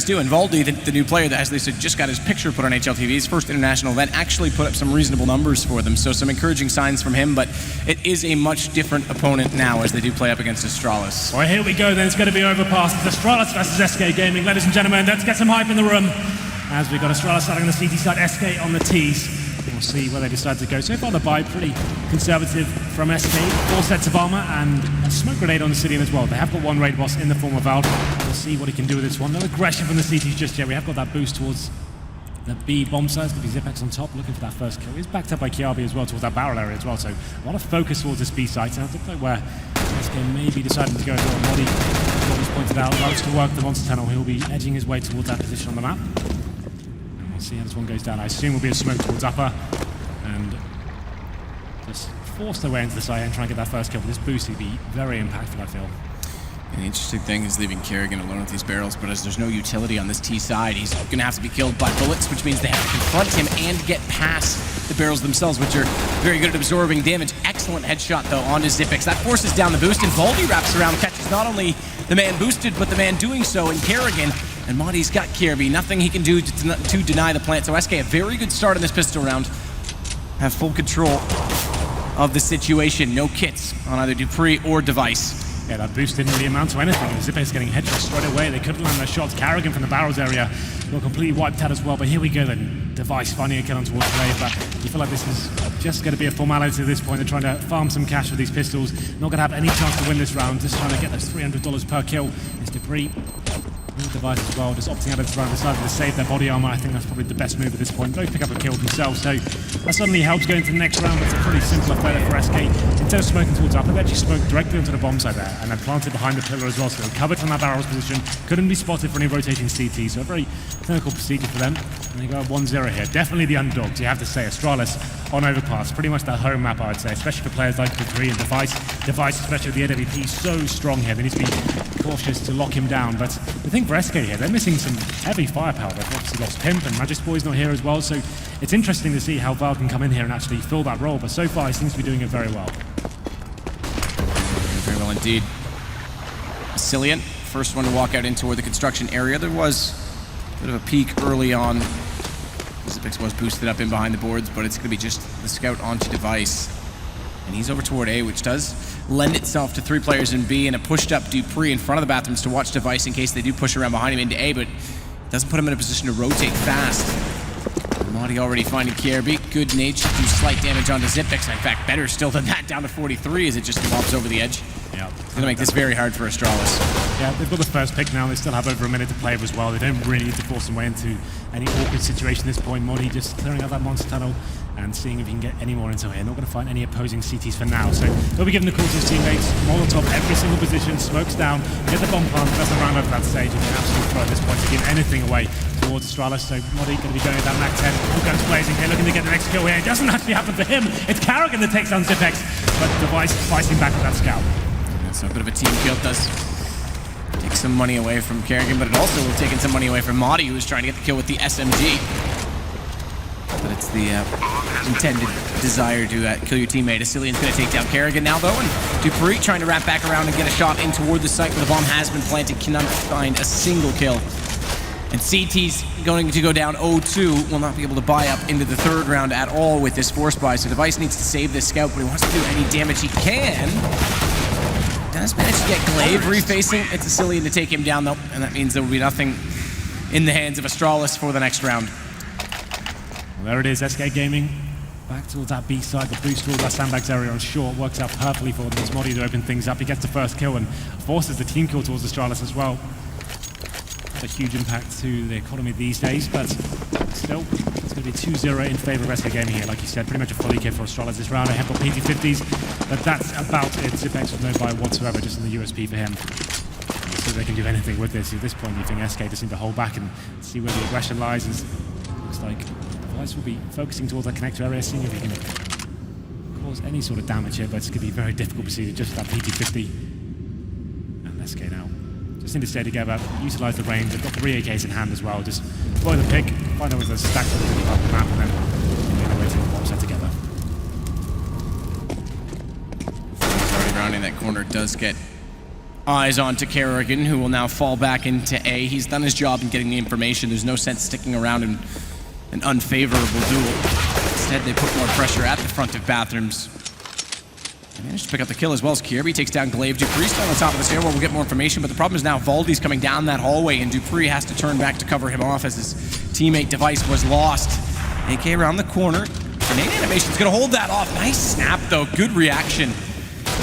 do. And Valdi, the new player that, as they said, just got his picture put on HLTV's first international event, actually put up some reasonable numbers for them. So some encouraging signs from him, but it is a much different opponent now as they do play up against Astralis. All right, here we go then. It's going to be overpass. It's Astralis versus SK Gaming. Ladies and gentlemen, let's get some hype in the room. As we've got Astralis starting on the CT side, SK on the Ts. We'll see where they decide to go. So far the buy pretty conservative from SK. 4 sets of armor and a smoke grenade on the Obsidian as well. They have got one raid boss in the form of Valve. We'll see what he can do with this one. No aggression from the CTs just yet. We have got that boost towards the B bomb site. It's going to be ZipX on top, looking for that first kill. He's backed up by Kiabi as well towards that barrel area as well. So a lot of focus towards this B site. And I think where SK may be deciding to go as well. Modi pointed out, loves to work the monster tunnel. He'll be edging his way towards that position on the map. And we'll see how this one goes down. I assume will be a smoke towards upper. And just force their way into the side and try and get that first kill. But this boost would be very impactful, I feel. And the interesting thing is leaving Kerrigan alone with these barrels, but as there's no utility on this T side, he's going to have to be killed by bullets, which means they have to confront him and get past the barrels themselves, which are very good at absorbing damage. Excellent headshot, though, onto ZipX. That forces down the boost, and Valdi wraps around, catches not only the man boosted, but the man doing so in Kerrigan. And Modi's got Kirby. Nothing he can do to deny the plant. So SK, a very good start in this pistol round. Have full control of the situation. No kits on either Dupree or Device. Yeah, that boost didn't really amount to anything. ZipX getting headshots straight away. They couldn't land their shots. Kerrigan from the barrels area got completely wiped out as well. But here we go then. Device finding a kill on towards Ray. But you feel like this is just going to be a formality at this point. They're trying to farm some cash with these pistols. Not going to have any chance to win this round. Just trying to get those $300 per kill. It's Dupree. Device as well, just opting out of this round, deciding to save their body armor. I think that's probably the best move at this point. Both pick up a kill themselves, so that suddenly helps going into the next round. It's a pretty simple affair for SK. Instead of smoking towards up, they've actually smoked directly onto the bomb site there, and they're planted behind the pillar as well, so they're covered from that barrel's position. Couldn't be spotted for any rotating CT, so a very clinical procedure for them. And they go 1-0 here. Definitely the underdogs, you have to say. Astralis on overpass, pretty much their home map, I would say, especially for players like Dupree and Device. Device, especially with the AWP, so strong here. They need to be cautious to lock him down. But the thing for SK here, they're missing some heavy firepower. They've obviously lost Pimp, and Magic Boy's not here as well, so it's interesting to see how Val can come in here and actually fill that role. But so far, he seems to be doing it very well. Very well indeed. Cillian, first one to walk out in toward the construction area. There was a bit of a peak early on. ZipX was boosted up in behind the boards, but it's going to be just the scout onto Device. And he's over toward A, which does lend itself to 3 players in B and a pushed up Dupree in front of the bathrooms to watch Device in case they do push around behind him into A, but doesn't put him in a position to rotate fast. Modi already finding KRB. Good nade should do slight damage onto ZipX. In fact, better still than that, down to 43 as it just lobs over the edge. Yeah, it's going to make this very hard for Astralis. Yeah, they've got the first pick now. They still have over a minute to play as well. They don't really need to force their way into any awkward situation at this point. Modi just clearing out that monster tunnel and seeing if he can get any more into here. Not going to find any opposing CTs for now. So he'll be giving the call to his teammates. Molotov every single position, smokes down, get the bomb plant, that's the round over that stage. It's an absolute throw at this point to give anything away towards Astralis. So Modi going to be going at that Mac 10. All guns blazing here, looking to get the next kill here. It doesn't actually happen to him. It's Kerrigan that takes down ZipX, but Device fighting back with that scout. So a bit of a team kill does take some money away from Kerrigan, but it also will have taken some money away from Modi, who was trying to get the kill with the SMG. But it's the intended desire to kill your teammate. Cillian's going to take down Kerrigan now, though, and Dupree trying to wrap back around and get a shot in toward the site where the bomb has been planted. Cannot find a single kill. And CT's going to go down 0-2. Will not be able to buy up into the 3rd round at all with this force buy. So Device needs to save this scout, but he wants to do any damage he can. Does manage to get Glaive refacing. It's a Cillian to take him down, though, and that means there will be nothing in the hands of Astralis for the next round. Well, there it is, SK Gaming. Back towards that B side, the boost towards that sandbags area on short works out perfectly for them. It's Modi to open things up. He gets the first kill and forces the team kill towards Astralis as well. Not a huge impact to the economy these days, but still, it's going to be 2-0 in favor of SK Gaming here. Like you said, pretty much a fully kit for Astralis this round. They have got PT50s, but that's about it. ZipX with no buy whatsoever, just in the USP for him. So they can do anything with this. At this point, you think SK just need to hold back and see where the aggression lies. It looks like Device will be focusing towards that connector area, seeing if he can cause any sort of damage here, but it's going to be very difficult procedure just with that PT50. And SK now just need to stay together, utilize the range. They've got 3 AKs in hand as well. Just deploy the pick, find out where there's stacks on the map, and then make our way to the bomb set together. Already rounding that corner does get eyes on to Kerrigan, who will now fall back into A. He's done his job in getting the information. There's no sense sticking around in an unfavorable duel. Instead, they put more pressure at the front of bathrooms. They managed to pick up the kill as well as Kirby takes down Glaive. Dupree's still on the top of the stairwell. We'll get more information, but the problem is now Valdi's coming down that hallway, and Dupree has to turn back to cover him off as his teammate Device was lost. AK around the corner. Grenade animation's gonna hold that off. Nice snap, though. Good reaction.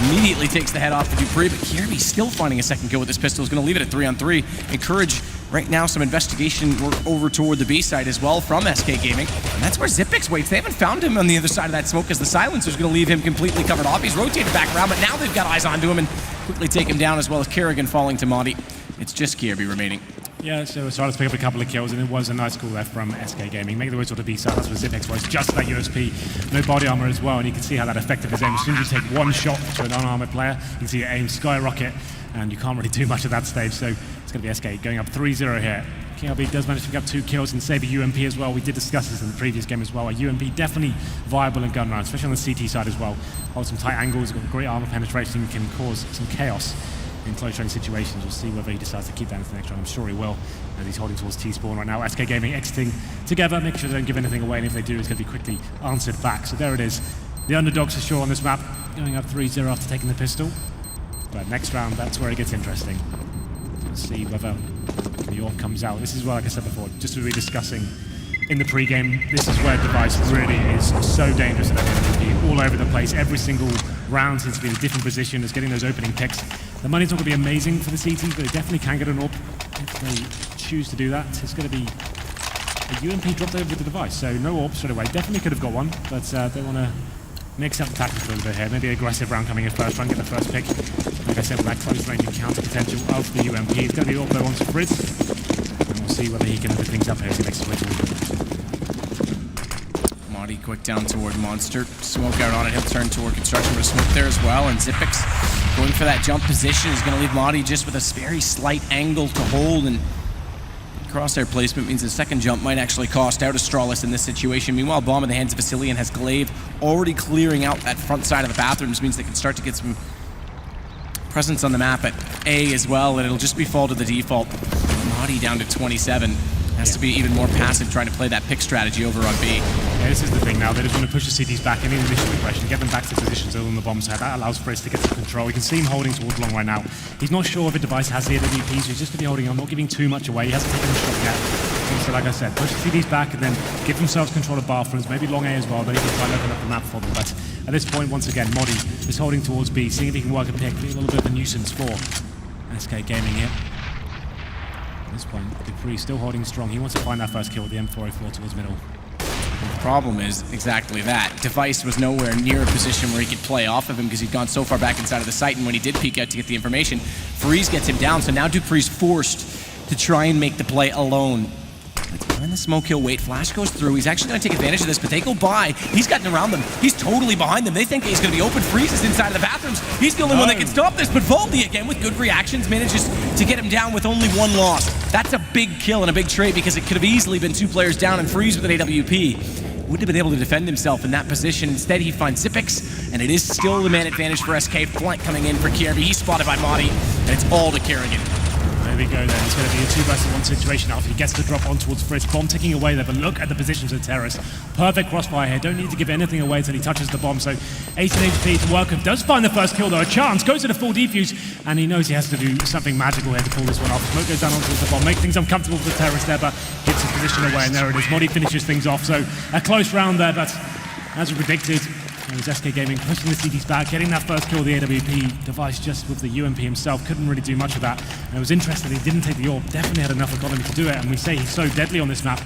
Immediately takes the head off of Dupree, but Kirby still finding a second kill with this pistol. Is going to leave it at 3-on-3. Encourage right now some investigation work over toward the B side as well from SK Gaming. And that's where Zipix waits. They haven't found him on the other side of that smoke as the silencer's going to leave him completely covered off. He's rotated back around, but now they've got eyes onto him and quickly take him down as well as Kerrigan falling to Modi. It's just Kirby remaining. Yeah, so Astralis pick up a couple of kills, and it was a nice call there from SK Gaming. Make the way to the B side, that's where Zipix was, just that USP. No body armor as well, and you can see how that affected his aim. As soon as you take one shot to an unarmored player, you can see your aim skyrocket, and you can't really do much at that stage, so it's going to be SK going up 3-0 here. KLB does manage to pick up 2 kills and save a UMP as well. We did discuss this in the previous game as well. A UMP definitely viable in gun rounds, especially on the CT side as well. Hold some tight angles, got great armor penetration, can cause some chaos in close range situations. We'll see whether he decides to keep that into the next round. I'm sure he will, as he's holding towards T-spawn right now. SK Gaming exiting together, making sure they don't give anything away, and if they do, it's going to be quickly answered back. So there it is. The underdogs for sure on this map, going up 3-0 after taking the pistol. But next round, that's where it gets interesting. Let's see whether the AWP comes out. This is where, like I said before, just as we were discussing in the pre-game, this is where Device really is so dangerous at MVP. All over the place, every single round seems to be in a different position, is getting those opening picks. The money's not going to be amazing for the CTs, but it definitely can get an AWP if they choose to do that. It's going to be a UMP dropped over with the Device, so no AWP straight away. Definitely could have got one, but they want to mix up the tactics a little bit here. Maybe an aggressive round coming in first, try and get the first pick. Like I said, with that close range encounter potential of the UMP, it's going to be AWP though onto Frizz, and we'll see whether he can open things up here as he makes his way towards it. Modi quick down toward Monster. Smoke out on it. He'll turn toward construction, but a smoke there as well. And Zipix going for that jump position is going to leave Modi just with a very slight angle to hold. And crosshair placement means the second jump might actually cost out Astralis in this situation. Meanwhile, bomb in the hands of Vasilian has Glaive already clearing out that front side of the bathrooms. Means they can start to get some presence on the map at A as well. And it'll just be fall to the default. Modi down to 27. Has to be even more passive trying to play that pick strategy over on B. Yeah, this is the thing now. They just want to push the CTs back in initial aggression, get them back to positions on the bomb side. That allows Frizz to get some control. You can see him holding towards long right now. He's not sure if a Device has the AWP, so he's just going to be holding on, not giving too much away. He hasn't taken a shot yet. So like I said, push the CTs back and then give themselves control of bathrooms, maybe long A as well, then he can try and open up the map for them. But at this point, once again, Modi is holding towards B, seeing if he can work a pick, being a little bit of a nuisance for SK Gaming here. At this point, Dupree still holding strong. He wants to find that first kill with the M4A4 towards middle. The problem is exactly that. Device was nowhere near a position where he could play off of him because he'd gone so far back inside of the site, and when he did peek out to get the information, Freeze gets him down, so now Dupree's forced to try and make the play alone. When the smoke kill wait, Flash goes through. He's actually going to take advantage of this, but they go by. He's gotten around them. He's totally behind them. They think he's going to be open. Freeze is inside of the bathrooms. He's the only one that can stop this, but Valdi again with good reactions manages to get him down with only one loss. That's a big kill and a big trade because it could have easily been 2 players down and Freeze with an AWP. Wouldn't have been able to defend himself in that position. Instead, he finds Zipix, and it is still the man advantage for SK. Flank coming in for Kirby. He's spotted by Modi, and it's all to Kerrigan. There we go then. It's going to be a 2 versus 1 situation after he gets the drop on towards Frizz. Bomb ticking away there, but look at the positions of the terrorists. Perfect crossfire here. Don't need to give anything away until he touches the bomb. So 18 HP to work with. Does find the first kill though. A chance. Goes to the full defuse, and he knows he has to do something magical here to pull this one off. Smoke goes down onto the bomb. Make things uncomfortable for the terrorist there, but gets his position away, and there it is. Modi finishes things off. So a close round there, but as we predicted, it was SK Gaming pushing the CTs back, getting that first kill of the AWP. Device just with the UMP himself couldn't really do much of that. And it was interesting he didn't take the AWP, definitely had enough economy to do it. And we say he's so deadly on this map,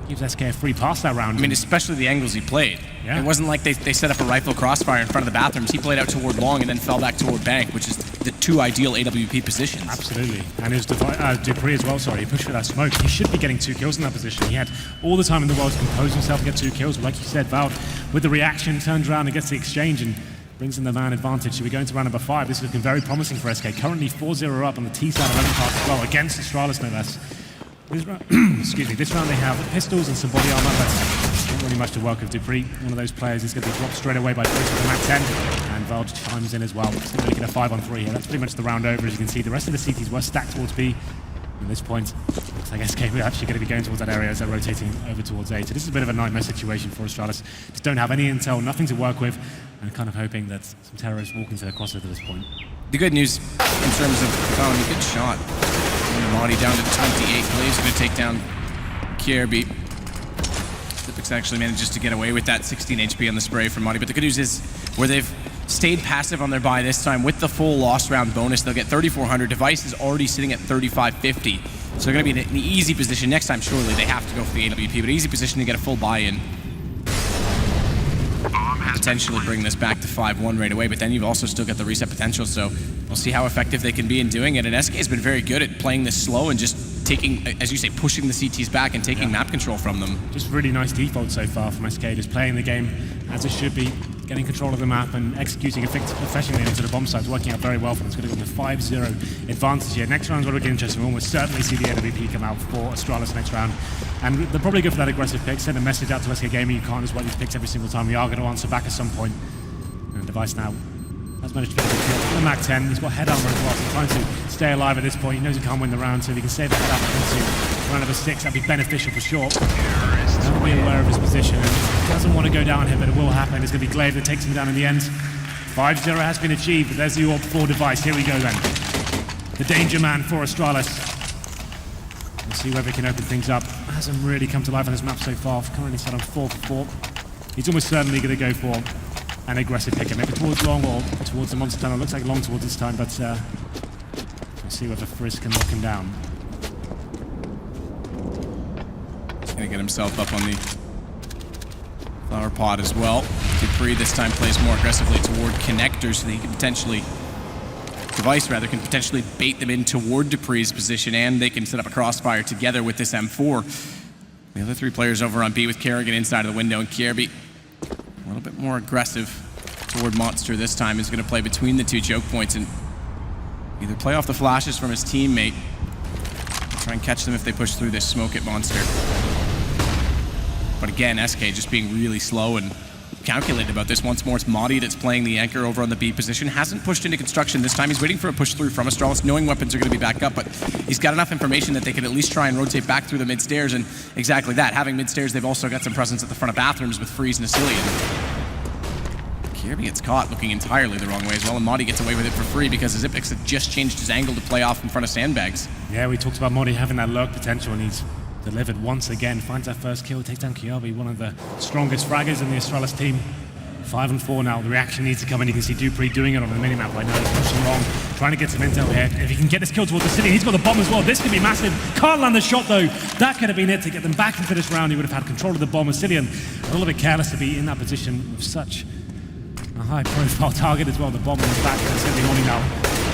gives SK a free pass that round. I mean, especially the angles he played. Yeah. It wasn't like they set up a rifle crossfire in front of the bathrooms. He played out toward long and then fell back toward bank, which is the 2 ideal AWP positions. Absolutely. And his Dupree as well, sorry, he pushed for that smoke. He should be getting 2 kills in that position. He had all the time in the world to compose himself and get 2 kills. But like you said, Val, with the reaction, turns around and gets the exchange and brings in the man advantage. So we go into round number 5. This is looking very promising for SK. Currently 4-0 up on the T side of 11 pass as well, against Astralis no less. This round, excuse me, this round they have pistols and some body armor, but not really much to work with. Dupree, one of those players, is going to be dropped straight away by Preto with the Mac 10, and Valge chimes in as well. It's going to make it a 5-on-3 here. That's pretty much the round over, as you can see. The rest of the CTs were stacked towards B. At this point, looks like SK are actually going to be going towards that area as they're rotating over towards A. So this is a bit of a nightmare situation for Astralis. Just don't have any intel, nothing to work with, and kind of hoping that some terrorists walk into the crossover at this point. The good news in terms of economy, good shot. Madi down to 28. Blaze going to take down KRB. Zipix actually manages to get away with that 16 HP on the spray from Madi. But the good news is, where they've stayed passive on their buy this time, with the full lost round bonus, they'll get 3,400. Device is already sitting at 3,550. So they're going to be in an easy position. Next time, surely they have to go for the AWP, but easy position to get a full buy-in. Potentially bring this back to 5-1 right away, but then you've also still got the reset potential, so we'll see how effective they can be in doing it. And SK has been very good at playing this slow and just taking, as you say, pushing the CTs back and taking map control from them. Just really nice default so far from SK, just playing the game as it should be, getting control of the map and executing efficiently into the bomb site. It's working out very well for them. It's going to go to 5-0 advantage here. Next round's where we get interesting. We'll almost certainly see the NVIDIA come out for Astralis next round. And they'll probably go for that aggressive pick, send a message out to SK Gaming, you can't just wait these picks every single time. We are going to answer back at some point. And Device now has managed to get a good kill. The Mac 10, he's got head armor as well, so trying to stay alive at this point. He knows he can't win the round, so if he can save the head up into round number 6, that'd be beneficial for sure. He'll be aware of his position and doesn't want to go down here, but it will happen. It's going to be Glaive that takes him down in the end. 5-0 has been achieved, but there's the AWP for Device. Here we go then. The danger man for Astralis. We'll see whether he can open things up. Hasn't really come to life on this map so far. Currently set on 4-4. He's almost certainly going to go for an aggressive picker, maybe towards long or towards the monster tunnel. Looks like long towards this time, but we'll see whether Frizz can lock him down. He's going to get himself up on the flower pod as well. Dupree this time plays more aggressively toward connectors so that he can potentially, Device rather, can potentially bait them in toward Dupree's position, and they can set up a crossfire together with this M4. The other 3 players over on B with Kerrigan inside of the window, and Kierby a little bit more aggressive toward Monster this time. Is going to play between the 2 choke points and either play off the flashes from his teammate, try and catch them if they push through this smoke at Monster. But again, SK just being really slow and calculated about this. Once more, it's Madi that's playing the anchor over on the B position. Hasn't pushed into construction this time. He's waiting for a push through from Astralis, knowing weapons are going to be back up, but he's got enough information that they can at least try and rotate back through the mid-stairs, and exactly that. Having mid-stairs, they've also got some presence at the front of bathrooms with Freeze and Asilian. Kirby gets caught looking entirely the wrong way as well, and Madi gets away with it for free because Zipix had just changed his angle to play off in front of sandbags. Yeah, we talked about Madi having that lurk potential, and he's delivered once again. Finds that first kill, takes down Kiabi, one of the strongest fraggers in the Astralis team. 5-4 now. The reaction needs to come in. You can see Dupree doing it on the minimap right now. He's pushing long, trying to get some intel here. If he can get this kill towards the city, he's got the bomb as well. This could be massive. Can't land the shot though. That could have been it to get them back into this round. He would have had control of the bomb. Asilian a little bit careless to be in that position with such a high-profile target as well. The bomb on his back. That's going to be Money now,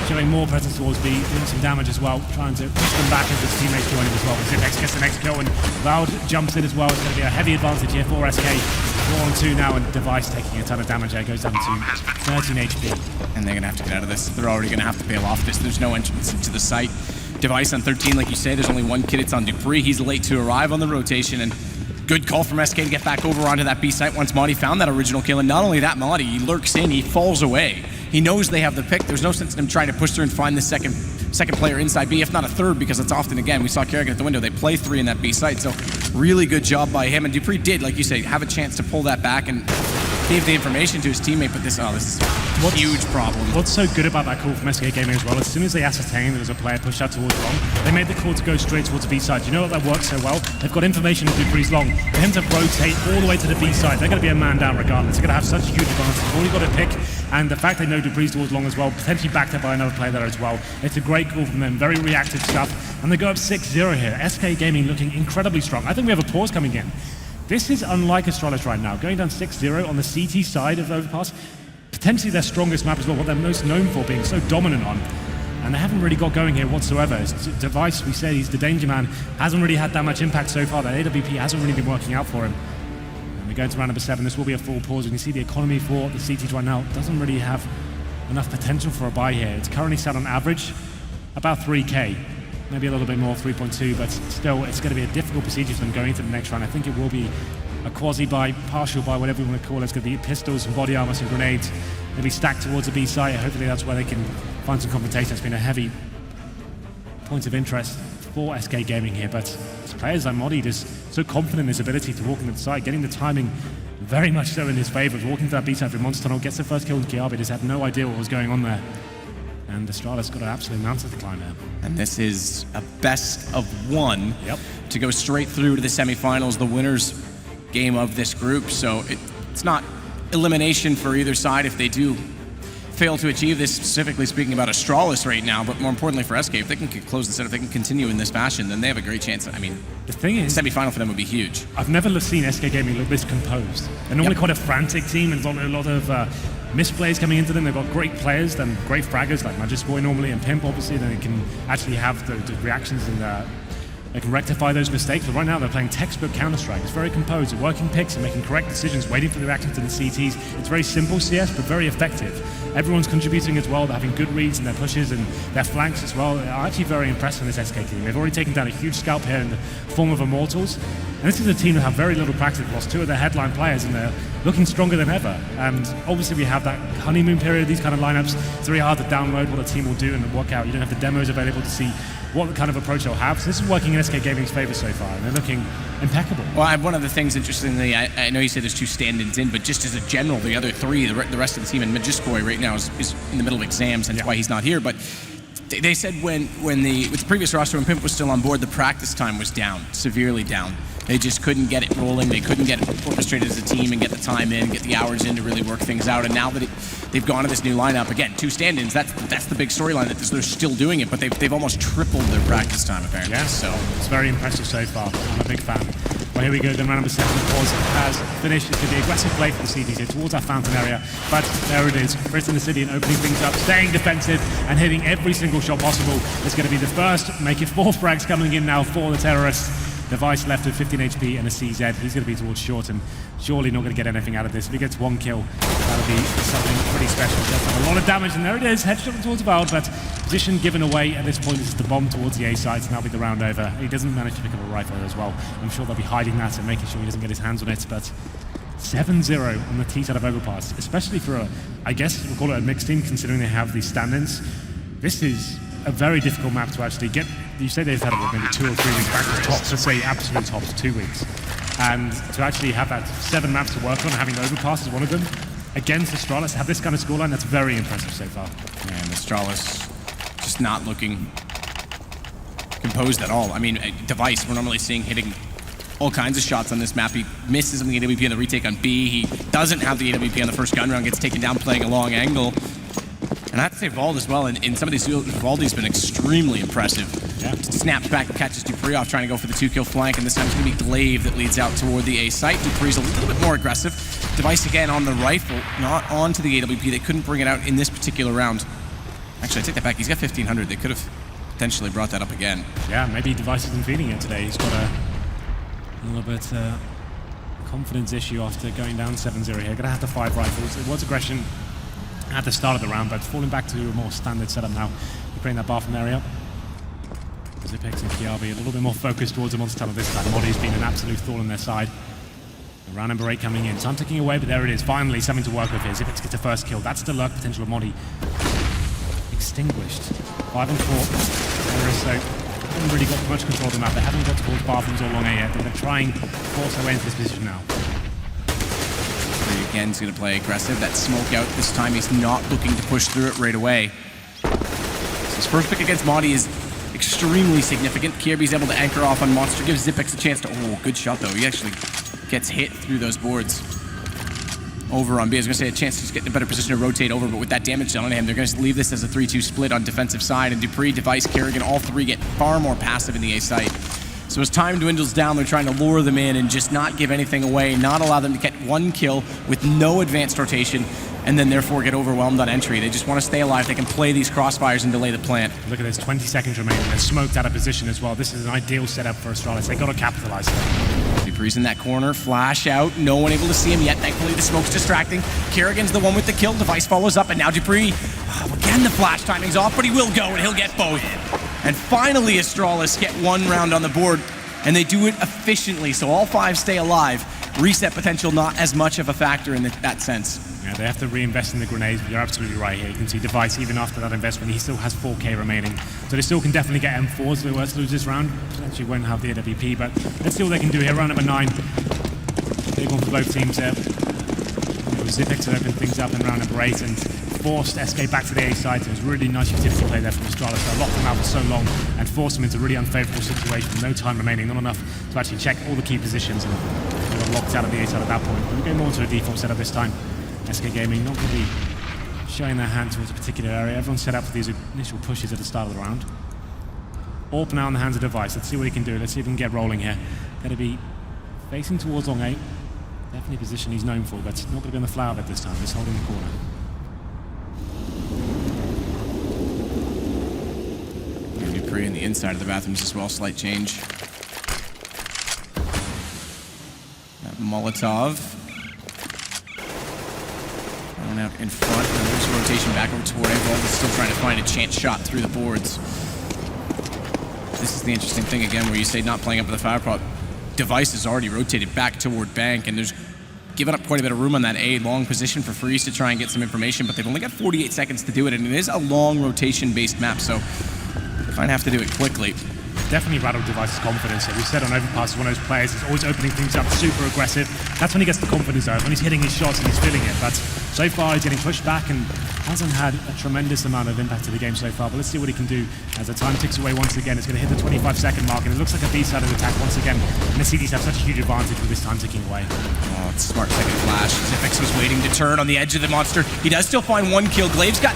showing more presence towards B, doing some damage as well, trying to push them back as his teammates join him as well. Zipix gets the next kill, and Valve jumps in as well. It's going to be a heavy advantage here for SK. 4-on-2 now, and Device taking a ton of damage there. Goes down to 13 HP. And they're going to have to get out of this. They're already going to have to bail off this. There's no entrance into the site. Device on 13, like you say, there's only 1 kid. It's on Dupree. He's late to arrive on the rotation, and good call from SK to get back over onto that B site once Madi found that original kill. And not only that, Madi, he lurks in, he falls away. He knows they have the pick. There's no sense in him trying to push through and find the second player inside B, if not a third, because it's often, again, we saw Kerrigan at the window, they play 3 in that B site, so really good job by him. And Dupree did, like you say, have a chance to pull that back and gave the information to his teammate, but this is a huge problem. What's so good about that call from SK Gaming as well, as soon as they ascertained there was a player pushed out towards long, they made the call to go straight towards the B side. You know what, that works so well? They've got information of Dupree's long. For him to rotate all the way to the B side, they're going to be a man down regardless. They're going to have such a huge advantage. All you've got to pick, and the fact they know Dupree's towards long as well, potentially backed up by another player there as well. It's a great call from them, very reactive stuff, and they go up 6-0 here. SK Gaming looking incredibly strong. I think we have a pause coming in. This is unlike Astralis right now. Going down 6-0 on the CT side of the overpass, potentially their strongest map as well, what they're most known for being so dominant on. And they haven't really got going here whatsoever. Device, we said he's the danger man, hasn't really had that much impact so far. That AWP hasn't really been working out for him. And we're going to round number 7. This will be a full pause. You can see the economy for the CTs right now doesn't really have enough potential for a buy here. It's currently set on average about 3K. maybe a little bit more, 3.2, but still, it's going to be a difficult procedure for them going into the next round. I think it will be a quasi-buy, partial buy, whatever you want to call it. It's going to be pistols and body armor, some grenades. They'll be stacked towards the B site. Hopefully that's where they can find some confrontation. It's been a heavy point of interest for SK Gaming here, but as players like Modi just so confident in his ability to walk into the site, getting the timing very much so in his favor. Walking to that B site for Monster Tunnel, gets the first kill in Kiabi, just had no idea what was going on there. And Astralis got an absolute mountain to climb there. And this is a best of one to go straight through to the semifinals, the winners game of this group. So it's not elimination for either side if they do fail to achieve this, specifically speaking about Astralis right now, but more importantly for SK, if they can close the set, if they can continue in this fashion, then they have a great chance. I mean, the thing is, semi-final for them would be huge. I've never seen SK Gaming look this composed. They're normally quite a frantic team, and a lot of misplays coming into them. They've got great players and great fraggers like Magic Boy normally and Pimp, obviously, then they can actually have the reactions and they can rectify those mistakes. But right now they're playing textbook Counter-Strike. It's very composed, they're working picks and making correct decisions, waiting for the reaction to the CTs. It's very simple CS, but very effective. Everyone's contributing as well. They're having good reads in their pushes and their flanks as well. They're actually very impressed with this SK team. They've already taken down a huge scalp here in the form of Immortals. And this is a team that have very little practice. They've lost two of their headline players and they're looking stronger than ever. And obviously we have that honeymoon period, these kind of lineups. It's very hard to download what a team will do and work out. You don't have the demos available to see what kind of approach they'll have. So this is working in SK Gaming's favor so far, and they're looking impeccable. Well, one of the things, interestingly, I know you said there's two stand-ins in, but just as a general, the other three, the rest of the team, and Magiskoy right now is in the middle of exams, that's why he's not here, but they said with the previous roster, when Pimp was still on board, the practice time was down, severely down. They just couldn't get it rolling. They couldn't get it orchestrated as a team and get the time in, get the hours in to really work things out. And now that they've gone to this new lineup, again, two stand-ins, that's the big storyline, that they're still doing it, but they've almost tripled their practice time, apparently. Yeah, so it's very impressive so far. I'm a big fan. Well, here we go, then round number 7, of course, has finished. It's going to be aggressive play for the CDs here towards that fountain area, but there it is. First in the city and opening things up, staying defensive and hitting every single shot possible. It's going to be the first, make it 4 frags coming in now for the terrorists. Device left with 15 HP and a CZ. He's going to be towards short and surely not going to get anything out of this. If he gets 1 kill, that'll be something pretty special. Does have a lot of damage, and there it is, headshot towards Wild, but position given away at this point. This is the bomb towards the A site, and that'll be the round over. He doesn't manage to pick up a rifle as well. I'm sure they'll be hiding that and making sure he doesn't get his hands on it, but 7-0 on the T side of Overpass, especially for I guess we'll call it a mixed team, considering they have these stand-ins. This is a very difficult map to actually get. You say they've had maybe 2 or 3 weeks back to the tops, let's say absolute tops, 2 weeks. And to actually have that 7 maps to work on, having Overpass as one of them, against Astralis, have this kind of scoreline, that's very impressive so far. Yeah, and Astralis just not looking composed at all. I mean, Device, we're normally seeing hitting all kinds of shots on this map. He misses on the AWP on the retake on B. He doesn't have the AWP on the first gun round, gets taken down playing a long angle. And I have to say Vald as well, in some of these fields, Valdi's been extremely impressive. Yeah. Snaps back and catches Dupree off, trying to go for the 2-kill flank, and this time it's going to be Glaive that leads out toward the A site. Dupree's a little bit more aggressive. Device again on the rifle, not onto the AWP. They couldn't bring it out in this particular round. Actually, I take that back. He's got 1,500. They could have potentially brought that up again. Yeah, maybe Device isn't feeling it today. He's got a little bit confidence issue after going down 7-0 here. Going to have the 5 rifles. It was aggression at the start of the round, but falling back to a more standard setup now. You're playing that bathroom area. ZipX and Kiabi a little bit more focused towards the Monster Tunnel this time. Modi's been an absolute thorn on their side. And round number 8 coming in. Time ticking away, but there it is. Finally, something to work with here. ZipX gets the first kill. That's the lurk potential of Modi. Extinguished. 5 and 4. So haven't really got much control of the map. They haven't got towards bathrooms or long A yet. They're trying to force their way into this position now. Again, he's going to play aggressive. That smoke out this time. He's not looking to push through it right away. So his first pick against Modi is extremely significant. Kirby's able to anchor off on Monster, gives ZipX a chance to... Oh, good shot, though. He actually gets hit through those boards. Over on B. I was going to say a chance to just get in a better position to rotate over, but with that damage done on him, they're going to leave this as a 3-2 split on defensive side, and Dupree, Device, Kerrigan, all 3 get far more passive in the A site. So as time dwindles down, they're trying to lure them in and just not give anything away, not allow them to get 1 kill with no advanced rotation, and then therefore get overwhelmed on entry. They just want to stay alive. They can play these crossfires and delay the plant. Look at this, 20 seconds remaining. They're smoked out of position as well. This is an ideal setup for Astralis. They got to capitalize on it. Dupree's in that corner, flash out. No one able to see him yet. Thankfully, the smoke's distracting. Kerrigan's the one with the kill. Device follows up, and now Dupree. Oh, again, the flash timing's off, but he will go, and he'll get both. And finally, Astralis get one round on the board, and they do it efficiently, so all 5 stay alive. Reset potential not as much of a factor in that sense. Yeah, they have to reinvest in the grenades, but you're absolutely right here. You can see Device, even after that investment, he still has 4K remaining. So they still can definitely get M4s if they were to lose this round. Potentially won't have the AWP, but let's see what they can do here. Round number 9. Big one for both teams here. ZipX had opened things up in round number 8 and forced SK back to the A side. So it was really nice utility play there from Astralis. They locked them out for so long and forced them into a really unfavorable situation. No time remaining, not enough to actually check all the key positions, and they got locked out of the A side at that point. But we're going more to a default setup this time. SK Gaming not really showing their hand towards a particular area. Everyone's set up for these initial pushes at the start of the round. AWP now in the hands of Device. Let's see what he can do. Let's see if he can get rolling here. Going to be facing towards long A. Definitely a position he's known for, but not going to be on the flower bed this time. Just holding the corner. Pre in the inside of the bathrooms as well. Slight change. That Molotov. Going out in front. And there's a rotation back over toward A. Vault is still trying to find a chance shot through the boards. This is the interesting thing again, where you say not playing up with the fire prop. Device is already rotated back toward Bank, and there's given up quite a bit of room on that A long position for Freeze to try and get some information, but they've only got 48 seconds to do it, and it is a long rotation-based map, so they might have to do it quickly. Definitely rattled Device's confidence. We said on Overpass, one of those players is always opening things up, super aggressive. That's when he gets the confidence out, when he's hitting his shots and he's feeling it. But so far, he's getting pushed back and hasn't had a tremendous amount of impact to the game so far. But let's see what he can do as the time ticks away once again. It's going to hit the 25-second mark, and it looks like a B-sided attack once again. And the CDs have such a huge advantage with this time ticking away. Oh, it's a smart second flash. ZipX was waiting to turn on the edge of the monster. He does still find one kill. Glaive's got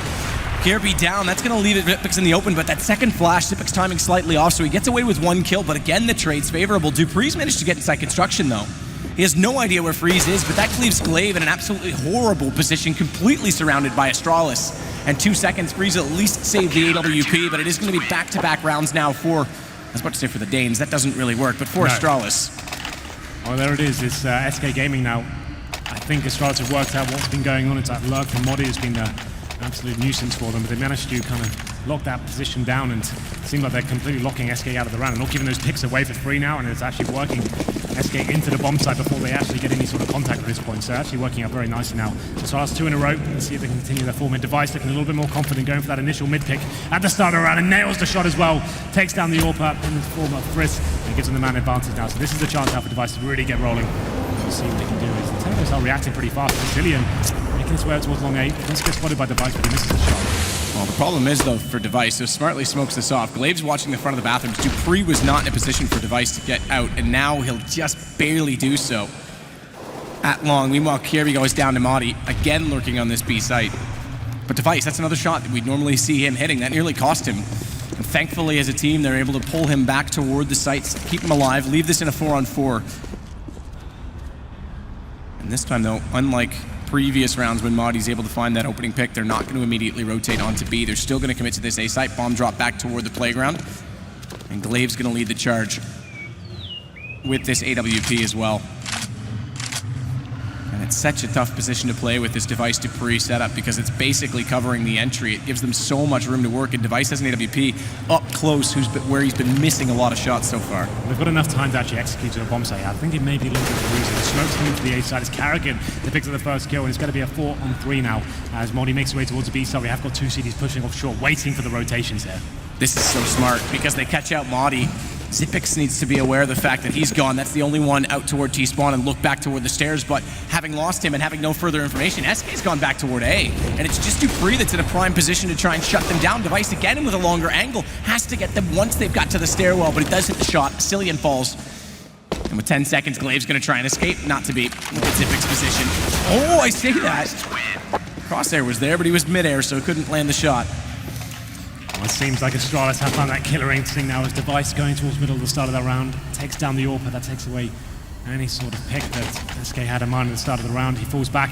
Kirby down. That's going to leave ZipX in the open, but that second flash, ZipX timing slightly off, so he gets away with one kill, but again, the trade's favorable. Dupree's managed to get inside construction, though. He has no idea where Freeze is, but that leaves Glaive in an absolutely horrible position, completely surrounded by Astralis. And 2 seconds, Freeze at least saved the AWP, but it is going to be back-to-back rounds now for, I was about to say for the Danes, that doesn't really work, but for Astralis. Oh, there it is. It's SK Gaming now. I think Astralis have worked out what's been going on. It's that lurk from Modi has been an absolute nuisance for them, but they managed to kind of lock that position down, and it seems like they're completely locking SK out of the round and not giving those picks away for free now, and it's actually working SK into the bomb site before they actually get any sort of contact at this point. So actually working out very nicely now. So that's 2 in a row. Let's see if they can continue their form. Device looking a little bit more confident going for that initial mid pick at the start of the round, and nails the shot as well. Takes down the AWP in the form of Frisk and gives them the man advantage now. So this is the chance now for Device to really get rolling. Let's see what they can do. The Tempos are reacting pretty fast. Brazilian making his way towards long 8. Does get spotted by Device, but he misses the shot. Well, the problem is, though, for Device, so smartly smokes this off. Glaive's watching the front of the bathrooms. Dupree was not in a position for Device to get out, and now he'll just barely do so at long. Meanwhile, Kirby goes down to Modi, again lurking on this B site. But Device, that's another shot that we'd normally see him hitting. That nearly cost him. And thankfully, as a team, they're able to pull him back toward the sites, keep him alive, leave this in a 4-on-4. And this time, though, unlike previous rounds when Modi's able to find that opening pick, they're not going to immediately rotate onto B. They're still going to commit to this A site, bomb drop back toward the playground, and Glaive's going to lead the charge with this AWP as well. And it's such a tough position to play with this Device Dupree setup because it's basically covering the entry. It gives them so much room to work, and Device has an AWP up close where he's been missing a lot of shots so far. They've got enough time to actually execute a bomb site. I think it may be a little bit of a reason. The smoke's coming to the A side. It's Carrigan that picks up the first kill, and it's going to be a 4-on-3 now as Modi makes his way towards the B side. We have got 2 CDs pushing off short, waiting for the rotations here. This is so smart because they catch out Modi. ZipX needs to be aware of the fact that he's gone. That's the only one out toward T-spawn and look back toward the stairs, but having lost him and having no further information, SK's gone back toward A, and it's just Dupree that's in a prime position to try and shut them down. Device again, and with a longer angle, has to get them once they've got to the stairwell, but he does hit the shot. Cillian falls. And with 10 seconds, Glaive's going to try and escape. Not to be. Look at ZipX's position. Oh, I say that. Crosshair was there, but he was midair, so he couldn't land the shot. Well, it seems like Astralis have found that killer instinct now as Device going towards middle of the start of that round. Takes down the AWP, that takes away any sort of pick that SK had in mind at the start of the round. He falls back,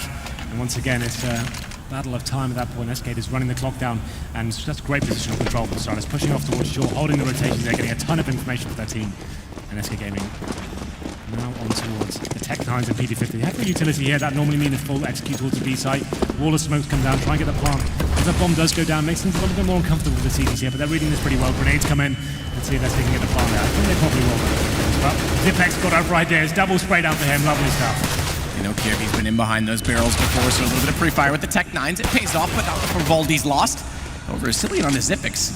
and once again, it's a battle of time at that point. SK is running the clock down, and it's just great positional control for Astralis, pushing off towards shore, holding the rotations there, getting a ton of information for their team. And SK Gaming now on towards the Tech-9s and PD-50. They have the utility here. That normally means a full execute towards the B site. Wall of smokes come down, try and get the plant. As that bomb does go down, makes things a little bit more uncomfortable with the CTs here, but they're reading this pretty well. Grenades come in and see if they're sticking at the plant there. I think they probably will. Well, Zipx got over ideas. Double sprayed out for him. Lovely stuff. You know, Kirby's been in behind those barrels before, so a little bit of pre-fire with the Tech-9s. It pays off, but not before Valdi's lost. Over a Cillian on the Zipx.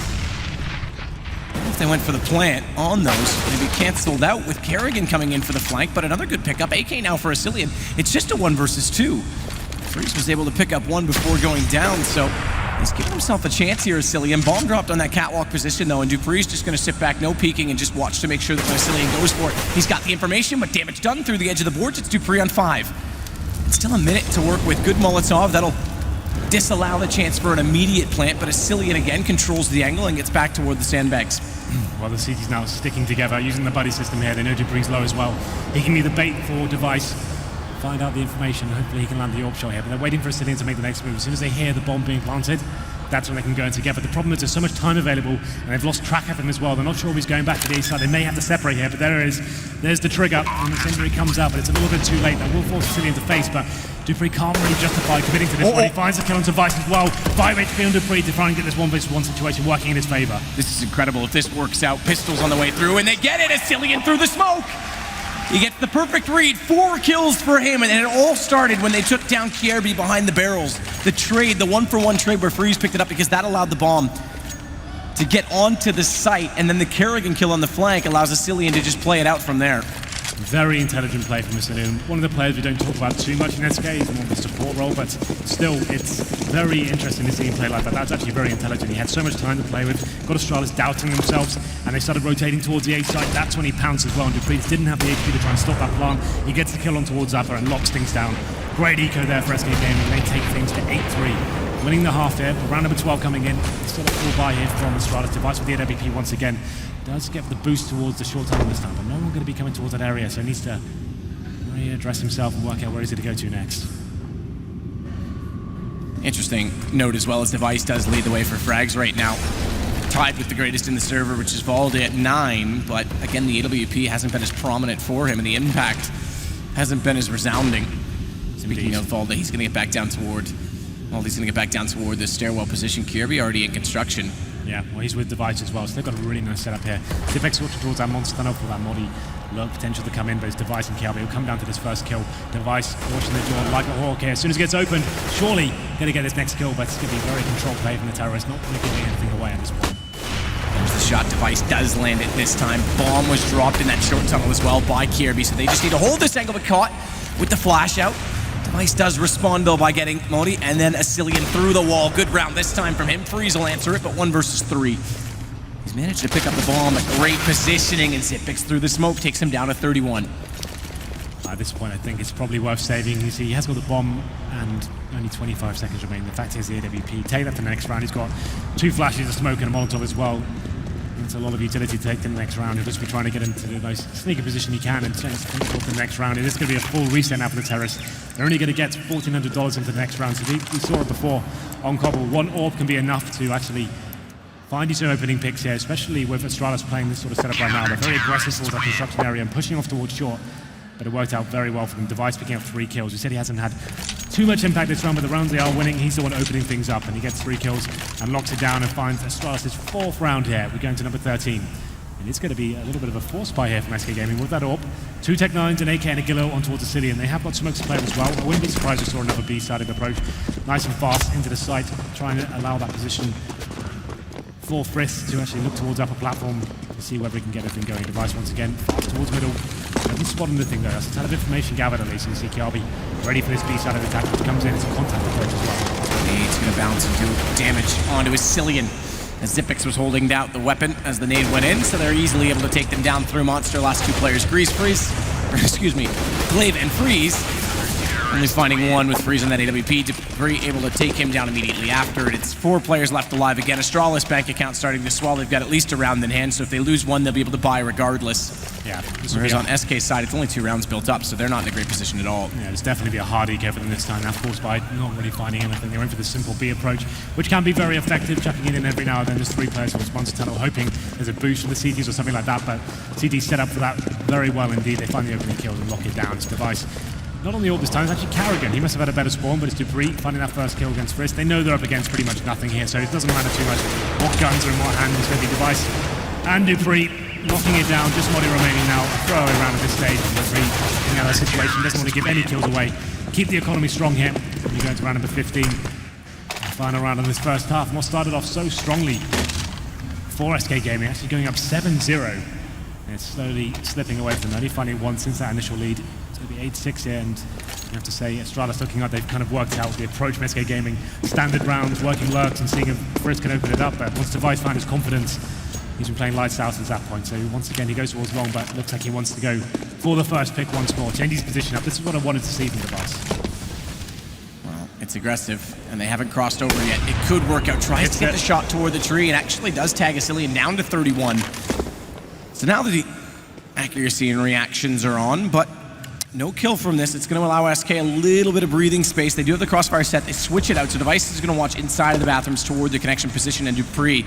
If they went for the plant on those, maybe canceled out with Kerrigan coming in for the flank, but another good pickup. AK now for a Cillian. It's just a 1 versus 2. Freeze was able to pick up 1 before going down, so he's giving himself a chance here, Cillian. Bomb dropped on that catwalk position, though, and Dupree's just going to sit back, no peeking, and just watch to make sure that when Cillian goes for it, he's got the information, but damage done through the edge of the boards. It's Dupree on 5. It's still a minute to work with. Good Molotov. That'll disallow the chance for an immediate plant, but Cillian again controls the angle and gets back toward the sandbags. Well, the CT's now sticking together, using the buddy system here. They know Dupree's low as well. He can be the bait for Device. Find out the information. Hopefully he can land the AWP shot here, but they're waiting for Cillian to make the next move. As soon as they hear the bomb being planted, that's when they can go in together. The problem is there's so much time available, and they've lost track of him as well. They're not sure if he's going back to the A side. They may have to separate here, but there it is. There's the trigger, and the incendiary comes out, but it's a little bit too late. That will force Cillian to face, but Dupree can't really justify committing to this one. He finds the kill on Device as well. 5 HP on Dupree to try and get this 1 versus 1 situation working in his favor. This is incredible. If this works out, pistols on the way through, and they get it as Cillian through the smoke. He gets the perfect read, 4 kills for him, and it all started when they took down Kierby behind the barrels. The trade, the 1-for-1 trade where Freeze picked it up because that allowed the bomb to get onto the site, and then the Kerrigan kill on the flank allows Cillian to just play it out from there. Very intelligent play from Cillian. One of the players we don't talk about too much in SK. He's more of a support role, but still, it's very interesting to see him play like that. That's actually very intelligent. He had so much time to play with. Got Astralis doubting themselves, and they started rotating towards the A site. That's when he pounced as well, and Dupree didn't have the HP to try and stop that plant. He gets the kill on towards Zappa and locks things down. Great eco there for SK Gaming. They take things to 8-3. Winning the half here, round number 12 coming in. Still a full buy here from Astralis. Device with the AWP once again. Does get the boost towards the short tunnel this time, but no one going to be coming towards that area, so he needs to readdress himself and work out where he's going to go to next. Interesting note as well as Device does lead the way for frags right now. Tied with the greatest in the server, which is Valdi at 9, but again, the AWP hasn't been as prominent for him, and the impact hasn't been as resounding. Speaking of Valdi, he's going to get back down toward... Well, he's going to get back down toward the stairwell position. Kirby already in construction. Yeah, well, he's with Device as well, so they've got a really nice setup here. Zipx watching towards that monster tunnel for that Modi. Low potential to come in, but it's Device and Kirby. He'll come down to this first kill. Device watching the door like a hawk here. As soon as it gets open, surely going to get this next kill, but it's going to be a very controlled play from the terrorists, not really giving anything away at this point. There's the shot. Device does land it this time. Bomb was dropped in that short tunnel as well by Kirby, so they just need to hold this angle, but caught with the flash out. Device does respond though by getting Modi and then a Cillian through the wall. Good round this time from him. Freeze will answer it, but 1 versus 3. He's managed to pick up the bomb, a great positioning, and Zipix through the smoke takes him down to 31. At this point, I think it's probably worth saving. You see, he has got the bomb and only 25 seconds remain. The fact is the AWP. Take that to the next round. He's got 2 flashes of smoke and a Molotov as well. It's a lot of utility to take to the next round. He'll just be trying to get into the most sneaky position he can and turn it to the next round. It is going to be a full reset now for the terrorists. They're only going to get $1,400 into the next round. So we saw it before on Cobble. 1 AWP can be enough to actually find you some opening picks here, especially with Astralis playing this sort of setup right now. They're very aggressive towards that construction area and pushing off towards short. But it worked out very well for them. Device picking up 3 kills. We said he hasn't had too much impact this round, but the rounds they are winning, he's the one opening things up, and he gets 3 kills and locks it down and finds Astralis' 4th round here. We're going to number 13. And it's going to be a little bit of a force buy here from SK Gaming with that AWP. 2 Tech-9s, an AK and a Gillo on towards the Cillian. They have got smokes to play as well. I wouldn't be surprised if we saw another B-sided approach. Nice and fast into the site, trying to allow that position for Frisk to actually look towards upper platform to see whether he can get everything going. Device once again, fast towards middle. Hasn't spotted the thing though. That's a ton of information gathered at least. And you see Kiabi ready for this B-side of the attack, which comes in. It's a contact approach as well. Nade's going to bounce and do damage onto his Cillian. As Zipix was holding out the weapon as the nade went in, so they're easily able to take them down through Monster. Last 2 players, Glaive and Freeze. Only finding 1 with Freeze on that AWP. Dupree able to take him down immediately after it. It's 4 players left alive again. Astralis bank account starting to swell. They've got at least a round in hand, so if they lose 1, they'll be able to buy regardless. Yeah. Whereas on SK's side, it's only 2 rounds built up, so they're not in a great position at all. Yeah, it's definitely be a hard eco for them this time. Now, forced by not really finding anything. They're in for the simple B approach, which can be very effective, chucking it in every now and then. There's 3 players who respond to tunnel, hoping there's a boost from the CTs or something like that, but CT set up for that very well indeed. They find the opening kills and lock it down. It's Device. Not on the AWP this time, it's actually Carrigan. He must have had a better spawn, but it's Dupree finding that first kill against Frisk. They know they're up against pretty much nothing here, so it doesn't matter too much what guns are in what hand. It's going to be Device and Dupree knocking it down. Just Modi remaining now. A throwaway round at this stage. Dupree in that situation doesn't want to give any kills away. Keep the economy strong here. We go into round number 15. Final round of this first half. And what started off so strongly for SK Gaming, actually going up 7-0. And it's slowly slipping away from them. Only finding one since that initial lead. It's going to be 8-6 here, and you have to say Astralis looking like they've kind of worked out the approach from SK Gaming. Standard rounds, working lurks, and seeing if Frisk can open it up. But once Device found his confidence, he's been playing lights out since that point. So once again, he goes towards long, but looks like he wants to go for the first pick once more. Change his position up. This is what I wanted to see from Device. Well, it's aggressive, and they haven't crossed over yet. It could work out. Tries to get the shot toward the tree, and actually does tag Asilian down to 31. So now that the accuracy and reactions are on, but no kill from this. It's going to allow SK a little bit of breathing space. They do have the crossfire set. They switch it out, so Device is going to watch inside of the bathrooms toward the connection position, and Dupree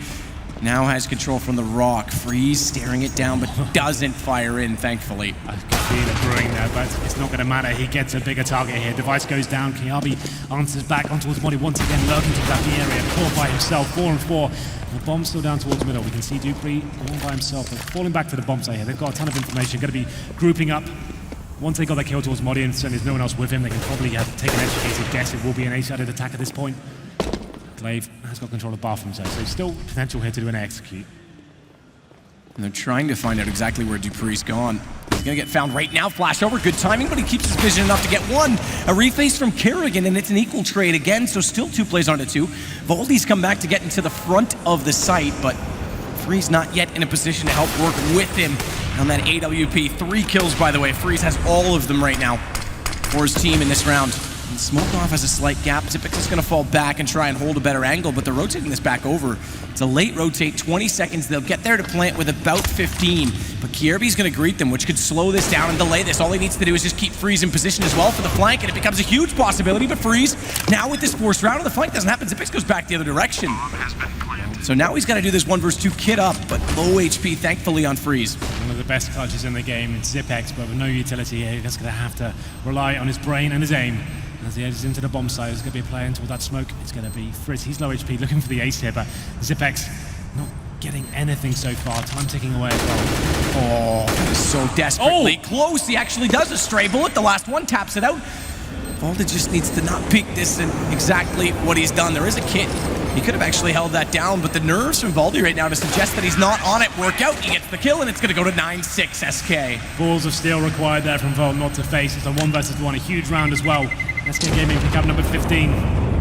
now has control from the rock. Freeze staring it down, but doesn't fire in, thankfully. I can feel it brewing there, but it's not going to matter. He gets a bigger target here. Device goes down. Kiabi answers back on towards Modi once again, lurking to that the area. 4 by himself, 4 and 4. The bomb's still down towards middle. We can see Dupree all by himself, but falling back to the bomb site here. They've got a ton of information. Going to be grouping up. Once they got their kill towards Modi and there's no one else with him, they can probably take an educated guess. It will be an A-sided attack at this point. Glaive has got control of bathrooms though, so still potential here to do an execute. And they're trying to find out exactly where Dupree's gone. He's gonna get found right now. Flash over, good timing, but he keeps his vision enough to get one. A reface from Kerrigan, and it's an equal trade again, so still 2 plays onto 2. Voldy's come back to get into the front of the site, but Freeze not yet in a position to help work with him on that AWP. 3 kills, by the way. Freeze has all of them right now for his team in this round. And Smoke Off has a slight gap. Zipix is going to fall back and try and hold a better angle, but they're rotating this back over. It's a late rotate, 20 seconds. They'll get there to plant with about 15, but Kierby's going to greet them, which could slow this down and delay this. All he needs to do is just keep Freeze in position as well for the flank, and it becomes a huge possibility, but Freeze, now with this forced round of the flank doesn't happen. Zipix goes back the other direction. So now he's got to do this 1 versus 2 kit up, but low HP, thankfully, on Freeze. One of the best clutches in the game. It's Zipex, but with no utility here. He's just going to have to rely on his brain and his aim. As he heads into the bomb site, there's going to be a play into that smoke. It's going to be Frizz. He's low HP, looking for the ace here, but Zipex not getting anything so far. Time ticking away as well. Oh, that is so desperately close. He actually does a stray bullet. The last one taps it out. Volta just needs to not peek this and exactly what he's done. There is a kit. He could have actually held that down, but the nerves from Voldy right now to suggest that he's not on it work out. He gets the kill, and it's going to go to 9-6 SK. Balls of steel required there from Volt not to face. It's a 1 versus 1, a huge round as well. SK Gaming pick up number 15.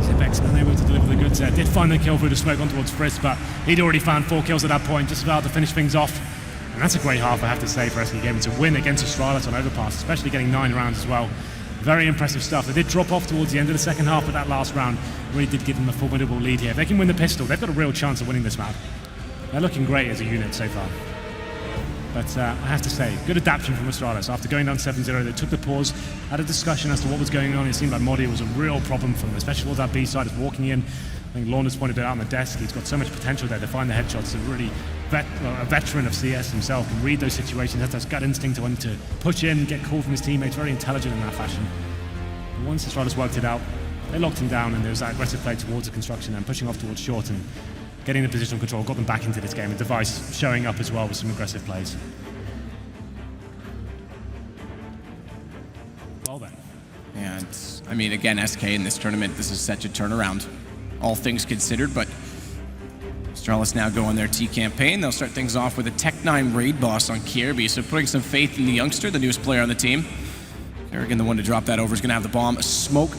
Zipex unable to deliver the goods there. Did find the kill through the smoke on towards Frisk, but he'd already found 4 kills at that point, just about to finish things off. And that's a great half, I have to say, for SK Gaming to win against Astralis on Overpass, especially getting 9 rounds as well. Very impressive stuff. They did drop off towards the end of the second half, but that last round really did give them a formidable lead here. If they can win the pistol, they've got a real chance of winning this map. They're looking great as a unit so far. But I have to say, good adaptation from Astralis. After going down 7-0, they took the pause, had a discussion as to what was going on. It seemed like Modi was a real problem for them, especially towards that B side of walking in. I think Lorna's pointed it out on the desk. He's got so much potential there to find the headshots. A really a veteran of CS himself can read those situations, has that gut instinct to want to push in, get called from his teammates. Very intelligent in that fashion. But once Astralis worked it out, they locked him down, and there was that aggressive play towards the construction and pushing off towards short and getting the positional control, got them back into this game. And Device showing up as well with some aggressive plays. Well then. Yeah, I mean, again, SK in this tournament, this is such a turnaround, all things considered, but Astralis now go on their T campaign. They'll start things off with a Tech-9 raid boss on Kierby, so putting some faith in the youngster, the newest player on the team. Kerrigan, the one to drop that over, is going to have the bomb. A smoke.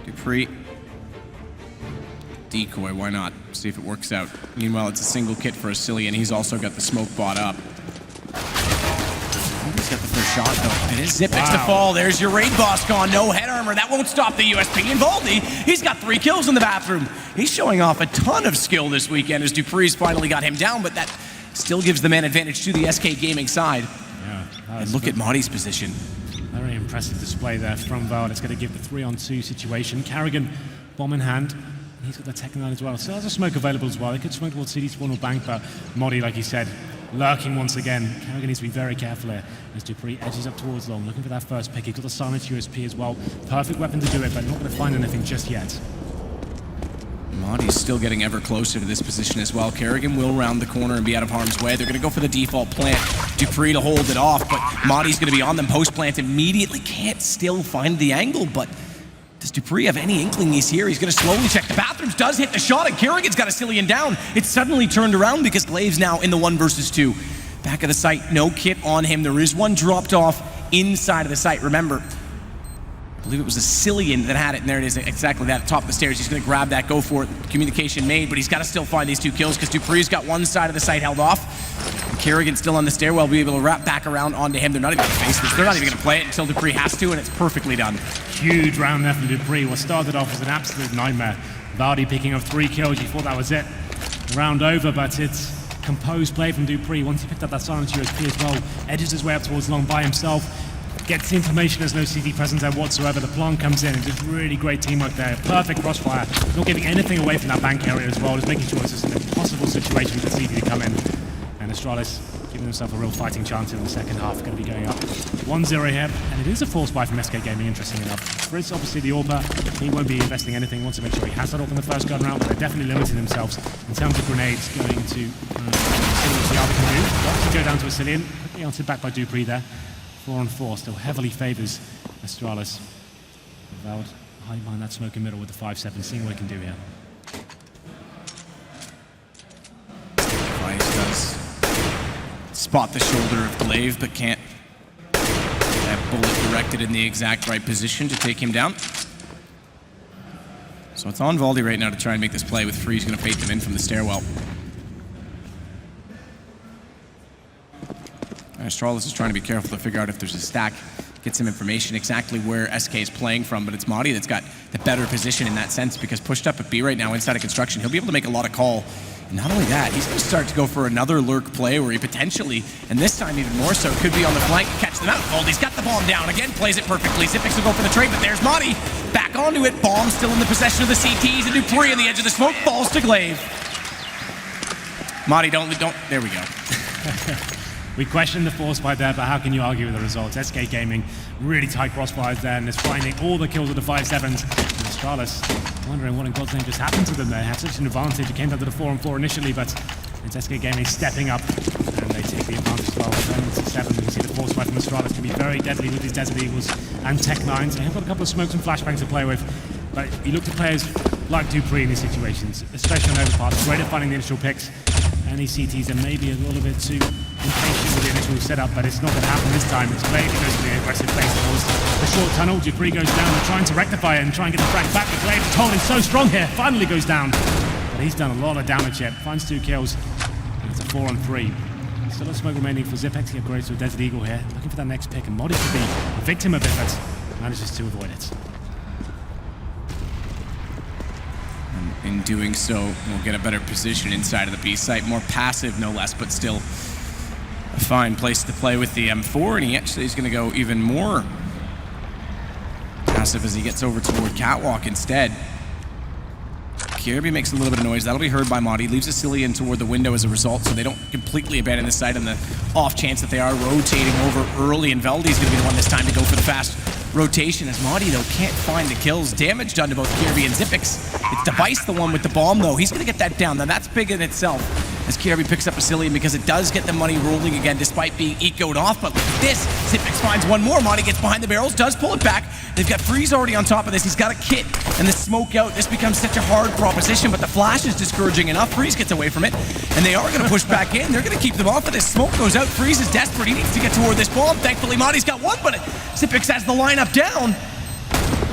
Dupree. Decoy, why not? See if it works out. Meanwhile, it's a single kit for Asilian. He's also got the smoke bought up. He's got the first shot, though. It is Zipex to fall. There's your raid boss gone. No head armor. That won't stop the USP. And Voldy, he's got 3 kills in the bathroom. He's showing off a ton of skill this weekend as Dupree's finally got him down, but that still gives the man advantage to the SK Gaming side. Yeah, And look at Madi's position. Very impressive display there from Val. It's going to give the 3-on-2 situation. Carrigan, bomb in hand. He's got the Tech 9 as well. So there's a smoke available as well. They could smoke towards CD spawn or bank, but Madi, like you said, lurking once again. Carrigan needs to be very careful here as Dupree edges up towards long, looking for that first pick. He's got the silent USP as well. Perfect weapon to do it, but not going to find anything just yet. Madi's still getting ever closer to this position as well. Carrigan will round the corner and be out of harm's way. They're going to go for the default plant. Dupree to hold it off, but Madi's going to be on them post-plant immediately. Can't still find the angle, but does Dupree have any inkling he's here? He's going to slowly check the bathrooms, does hit the shot, and Carrigan's got a Cillian down. It's suddenly turned around because Glaive's now in the 1 versus 2. Back of the site, no kit on him. There is one dropped off inside of the site. Remember, I believe it was a Cillian that had it, and there it is, exactly that, at the top of the stairs. He's going to grab that, go for it. Communication made, but he's got to still find these 2 kills because Dupree's got one side of the site held off. And Carrigan's still on the stairwell, be able to wrap back around onto him. They're not even going to face this. They're not even going to play it until Dupree has to, and it's perfectly done. Huge round there from Dupree. What started off as an absolute nightmare. Vardy picking up 3 kills. You thought that was it. Round over, but it's composed play from Dupree. Once he picked up that silent USP as well, edges his way up towards long by himself. Gets the information, there's no CD presence there whatsoever. The plant comes in and just really great teamwork there. Perfect crossfire, not giving anything away from that bank area as well, just making sure it's just an impossible situation for CD to come in. And Astralis giving himself a real fighting chance in the second half, going to be going up 1-0 here. And it is a force buy from SK Gaming, interesting enough. Frizz, obviously the AWPer, he won't be investing anything, wants to make sure he has that up in the first gun round, but they're definitely limiting themselves in terms of grenades going to see what the other can do. Lots to go down to a Cillian, quickly answered back by Dupree there. 4-on-4 still heavily favors Astralis. Vald hiding behind that smoke in middle with the 5-7, seeing what he can do here. Vice does spot the shoulder of Glaive, but can't get that bullet directed in the exact right position to take him down. So it's on Valdi right now to try and make this play with Freeze going to bait them in from the stairwell. Astralis is trying to be careful to figure out if there's a stack, get some information exactly where SK is playing from, but it's Madi that's got the better position in that sense because pushed up at B right now inside of construction, he'll be able to make a lot of call. And not only that, he's going to start to go for another lurk play where he potentially, and this time even more so, could be on the flank, catch them out. Valdi's got the bomb down, again plays it perfectly. Xyp9x will go for the trade, but there's Madi. Back onto it, bomb still in the possession of the CTs, and Dupree on the edge of the smoke falls to Glaive. Madi, don't, there we go. We questioned the force by there, but how can you argue with the results? SK Gaming, really tight crossfires there, and is finding all the kills with the 5-7s. And Astralis wondering what in God's name just happened to them there. Had such an advantage. It came down to the 4-on-4 initially, but it's SK Gaming stepping up, and they take the advantage as well. Turning to 7, you see the force fire from Astralis can be very deadly with these Desert Eagles and Tech 9s. They have got a couple of smokes and flashbangs to play with, but you look to players like Dupree in these situations, especially on overpass, great at finding the initial picks. Any CTs are maybe a little bit too impatient with the initial setup, but it's not going to happen this time. It's Glaive that goes to the aggressive face towards the short tunnel. Dupree goes down. They're trying to rectify it and try and get the frag back, but Glaive is holding so strong here. Finally goes down. But he's done a lot of damage here. Finds 2 kills. And it's a 4-on-3. Still a smoke remaining for Xyp9x. He upgrades to a Desert Eagle here. Looking for that next pick, and Modi could be a victim of it, but manages to avoid it. In doing so, we'll get a better position inside of the B site. More passive, no less, but still a fine place to play with the M4. And he actually is going to go even more passive as he gets over toward Catwalk instead. Kirby makes a little bit of noise. That'll be heard by Madi. Leaves a Cillian toward the window as a result, so they don't completely abandon the site on the off chance that they are rotating over early. And Valdi's going to be the one this time to go for the fast rotation, as Madi, though, can't find the kills. Damage done to both Kirby and Xyp9x. It's Device, the one with the bomb, though. He's going to get that down. Now, that's big in itself, as Kirby picks up a Cillian, because it does get the money rolling again, despite being ecoed off. But look at this. Xyp9x finds one more. Madi gets behind the barrels, does pull it back. They've got Freeze already on top of this. He's got a kit and the smoke out. This becomes such a hard proposition, but the flash is discouraging enough. Freeze gets away from it, and they are going to push back in. They're going to keep them off of this. Smoke goes out. Freeze is desperate. He needs to get toward this bomb. Thankfully, Madi's got one, but Xyp9x has the lineup down.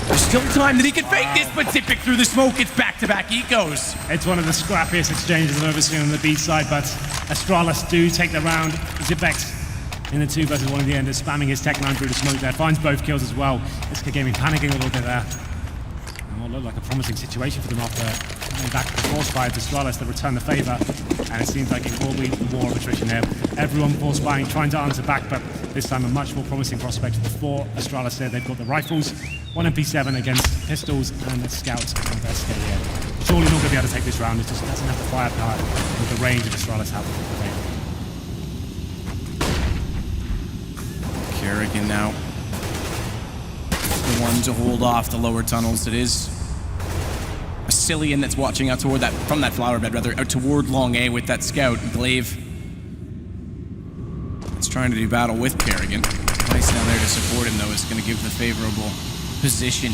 There's still time that he can fake this, but Xyp9x through the smoke. It's back-to-back ecos. It's one of the scrappiest exchanges I've ever seen on the B side, but Astralis do take the round. Xyp9x in the 2 versus 1 in the end is spamming his Tech 9 through the smoke there. Finds both kills as well. SK Gaming panicking a little bit there. what looked like a promising situation for them after coming back to the force fire to Astralis to return the favor, and it seems like it will be more of attrition there. Everyone force firing, trying to answer back, but this time a much more promising prospect for Astralis there. They've got the rifles, one MP7 against pistols and the scouts and SK here. Surely not going to be able to take this round, it just doesn't have the firepower with the range that Astralis have. Kerrigan now the one to hold off the lower tunnels. It is Cillian that's watching out toward that, from that flower bed rather, out toward long A with that scout. Glaive is trying to do battle with Kerrigan. Nice down there to support him though is going to give the favorable position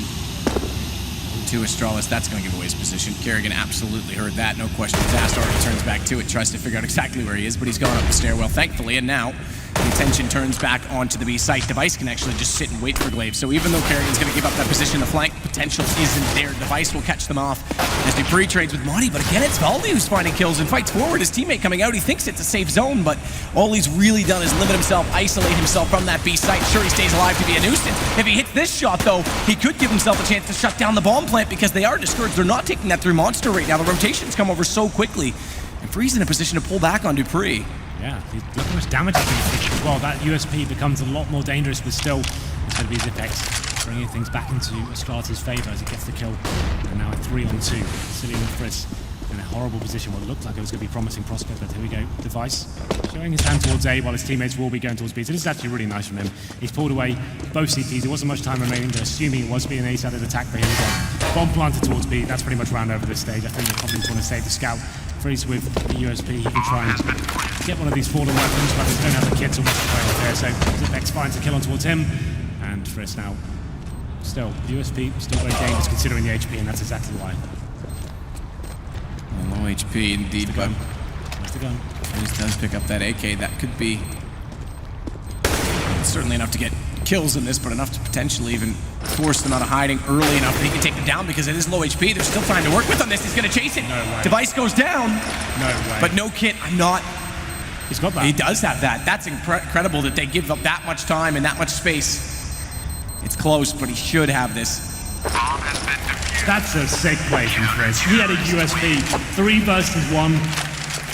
to Astralis. That's going to give away his position. Kerrigan absolutely heard that, no questions asked. Already turns back to it, tries to figure out exactly where he is, but he's gone up the stairwell, thankfully, and now the attention turns back onto the B site. Device can actually just sit and wait for Glaive, so even though Kerrigan's going to give up that position, the flank potential isn't there. Device will catch them off as Dupree trades with Monty, but again, it's Valdi who's finding kills and fights forward. His teammate coming out, he thinks it's a safe zone, but all he's really done is limit himself, isolate himself from that B site. Sure, he stays alive to be a nuisance. If he hits this shot, though, he could give himself a chance to shut down the bomb plant because they are discouraged. They're not taking that through Monster right now. The rotations come over so quickly, and Free's in a position to pull back on Dupree. Yeah, look how much damage he's been taking as well. That USP becomes a lot more dangerous, but still, it's going to be ZipX bringing things back into Astralis' favor as he gets the kill. And now a 3-on-2. Cillian and Friss in a horrible position. What looked like it was going to be a promising prospect, but here we go. Device showing his hand towards A while his teammates will be going towards B. So this is actually really nice from him. He's pulled away both CTs. There wasn't much time remaining, but assuming it was being an A-sided attack, but here we go. Bomb planted towards B. That's pretty much round over this stage. I think they probably want to save the scout. Freeze with the USP, he can try and get one of these fallen weapons, but they don't have the kits or much to play with there, so ZipX finds a kill on towards him, and Friss now, still, USP still very dangerous considering the HP, and that's exactly why. Well, low HP indeed, but where's the gun? Freeze does pick up that AK. That could be certainly enough to get kills in this, but enough to potentially even force them out of hiding early enough that he can take them down because it is low HP. There's still time to work with on this. He's going to chase it. No way. Device goes down. No way. But no kit. I'm not. He's got that. He does have that. That's incredible that they give up that much time and that much space. It's close, but he should have this. That's a sick play from Friss. He had a USP. 3 versus 1.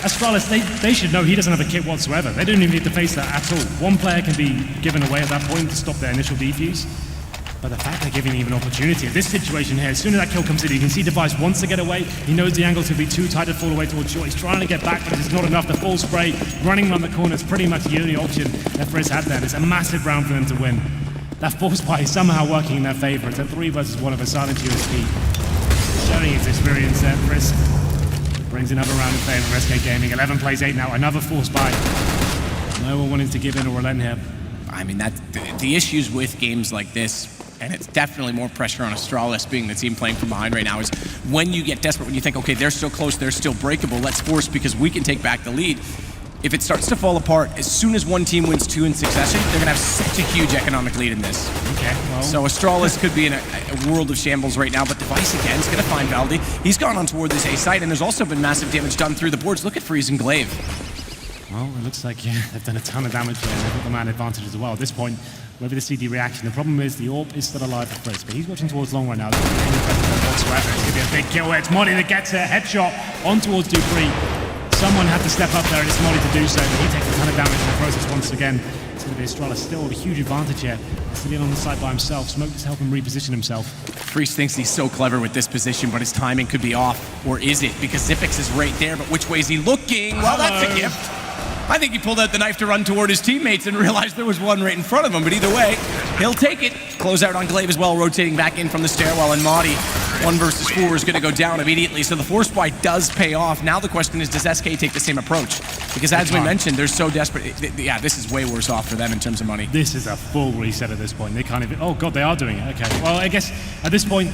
Astralis, they should know he doesn't have a kit whatsoever. They don't even need to face that at all. One player can be given away at that point to stop their initial defuse. But the fact they're giving him an opportunity in this situation here, as soon as that kill comes in, you can see Device wants to get away. He knows the angle's going to be too tight to fall away towards short. He's trying to get back, but it's not enough. The full spray, running around the corner is pretty much the only option that Friss had there. It's a massive round for them to win. That force spray is somehow working in their favor. It's a 3 versus 1 of a silent USP. Showing his experience there, Friss brings another round in favor of SK Gaming. 11 plays 8 now, another force buy. No one wanting to give in or relent here. I mean, the issues with games like this, and it's definitely more pressure on Astralis being the team playing from behind right now, is when you get desperate, when you think, okay, they're still close, they're still breakable, let's force because we can take back the lead. If it starts to fall apart, as soon as one team wins 2 in succession, they're going to have such a huge economic lead in this. Okay, well. So Astralis could be in a world of shambles right now, but Device again is going to find Valdi. He's gone on toward this A site, and there's also been massive damage done through the boards. Look at Freeze and Glaive. Well, it looks like, yeah, they've done a ton of damage here, and they've got the man advantage as well. At this point, whether the CD reaction, the problem is the AWP is still alive for Friss, but he's watching towards long right now. There's no pressure whatsoever. It's going to be a big kill here. It's Molly that gets it. Headshot on towards Dupree. Someone had to step up there, and it's Molly to do so, but he takes a ton of damage in the process once again. It's going to be Astralis still with a huge advantage here. Cillian on the side by himself. Smoke just help him reposition himself. Freeze thinks he's so clever with this position, but his timing could be off. Or is it? Because ZipX is right there, but which way is he looking? Well, that's a gift. I think he pulled out the knife to run toward his teammates and realized there was one right in front of him, but either way, he'll take it. Close out on Glaive as well, rotating back in from the stairwell, and Madi, 1 versus 4, is going to go down immediately, so the force buy does pay off. Now the question is, does SK take the same approach? Because as we mentioned, they're so desperate. Yeah, this is way worse off for them in terms of money. This is a full reset at this point. They can't even... Oh, God, they are doing it. Okay, well, I guess at this point,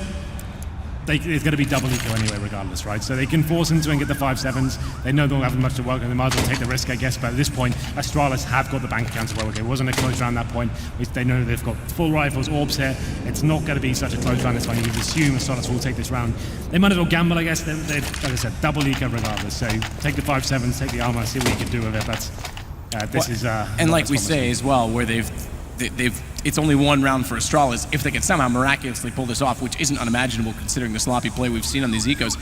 it's going to be double eco anyway, regardless, right? So they can force into and get the 5.7s. They know they don't have much to work on. They might as well take the risk, I guess. But at this point, Astralis have got the bank accounts as well. Okay, it wasn't a close round at that point. They know they've got full rifles, orbs here. It's not going to be such a close round this one. You can assume Astralis will take this round. They might as well gamble, I guess. They're like I said, double eco regardless. So take the 5.7s, take the armor, see what you can do with it. But this is... and like we say as well, where they've it's only one round for Astralis. If they can somehow miraculously pull this off, which isn't unimaginable considering the sloppy play we've seen on these ecos,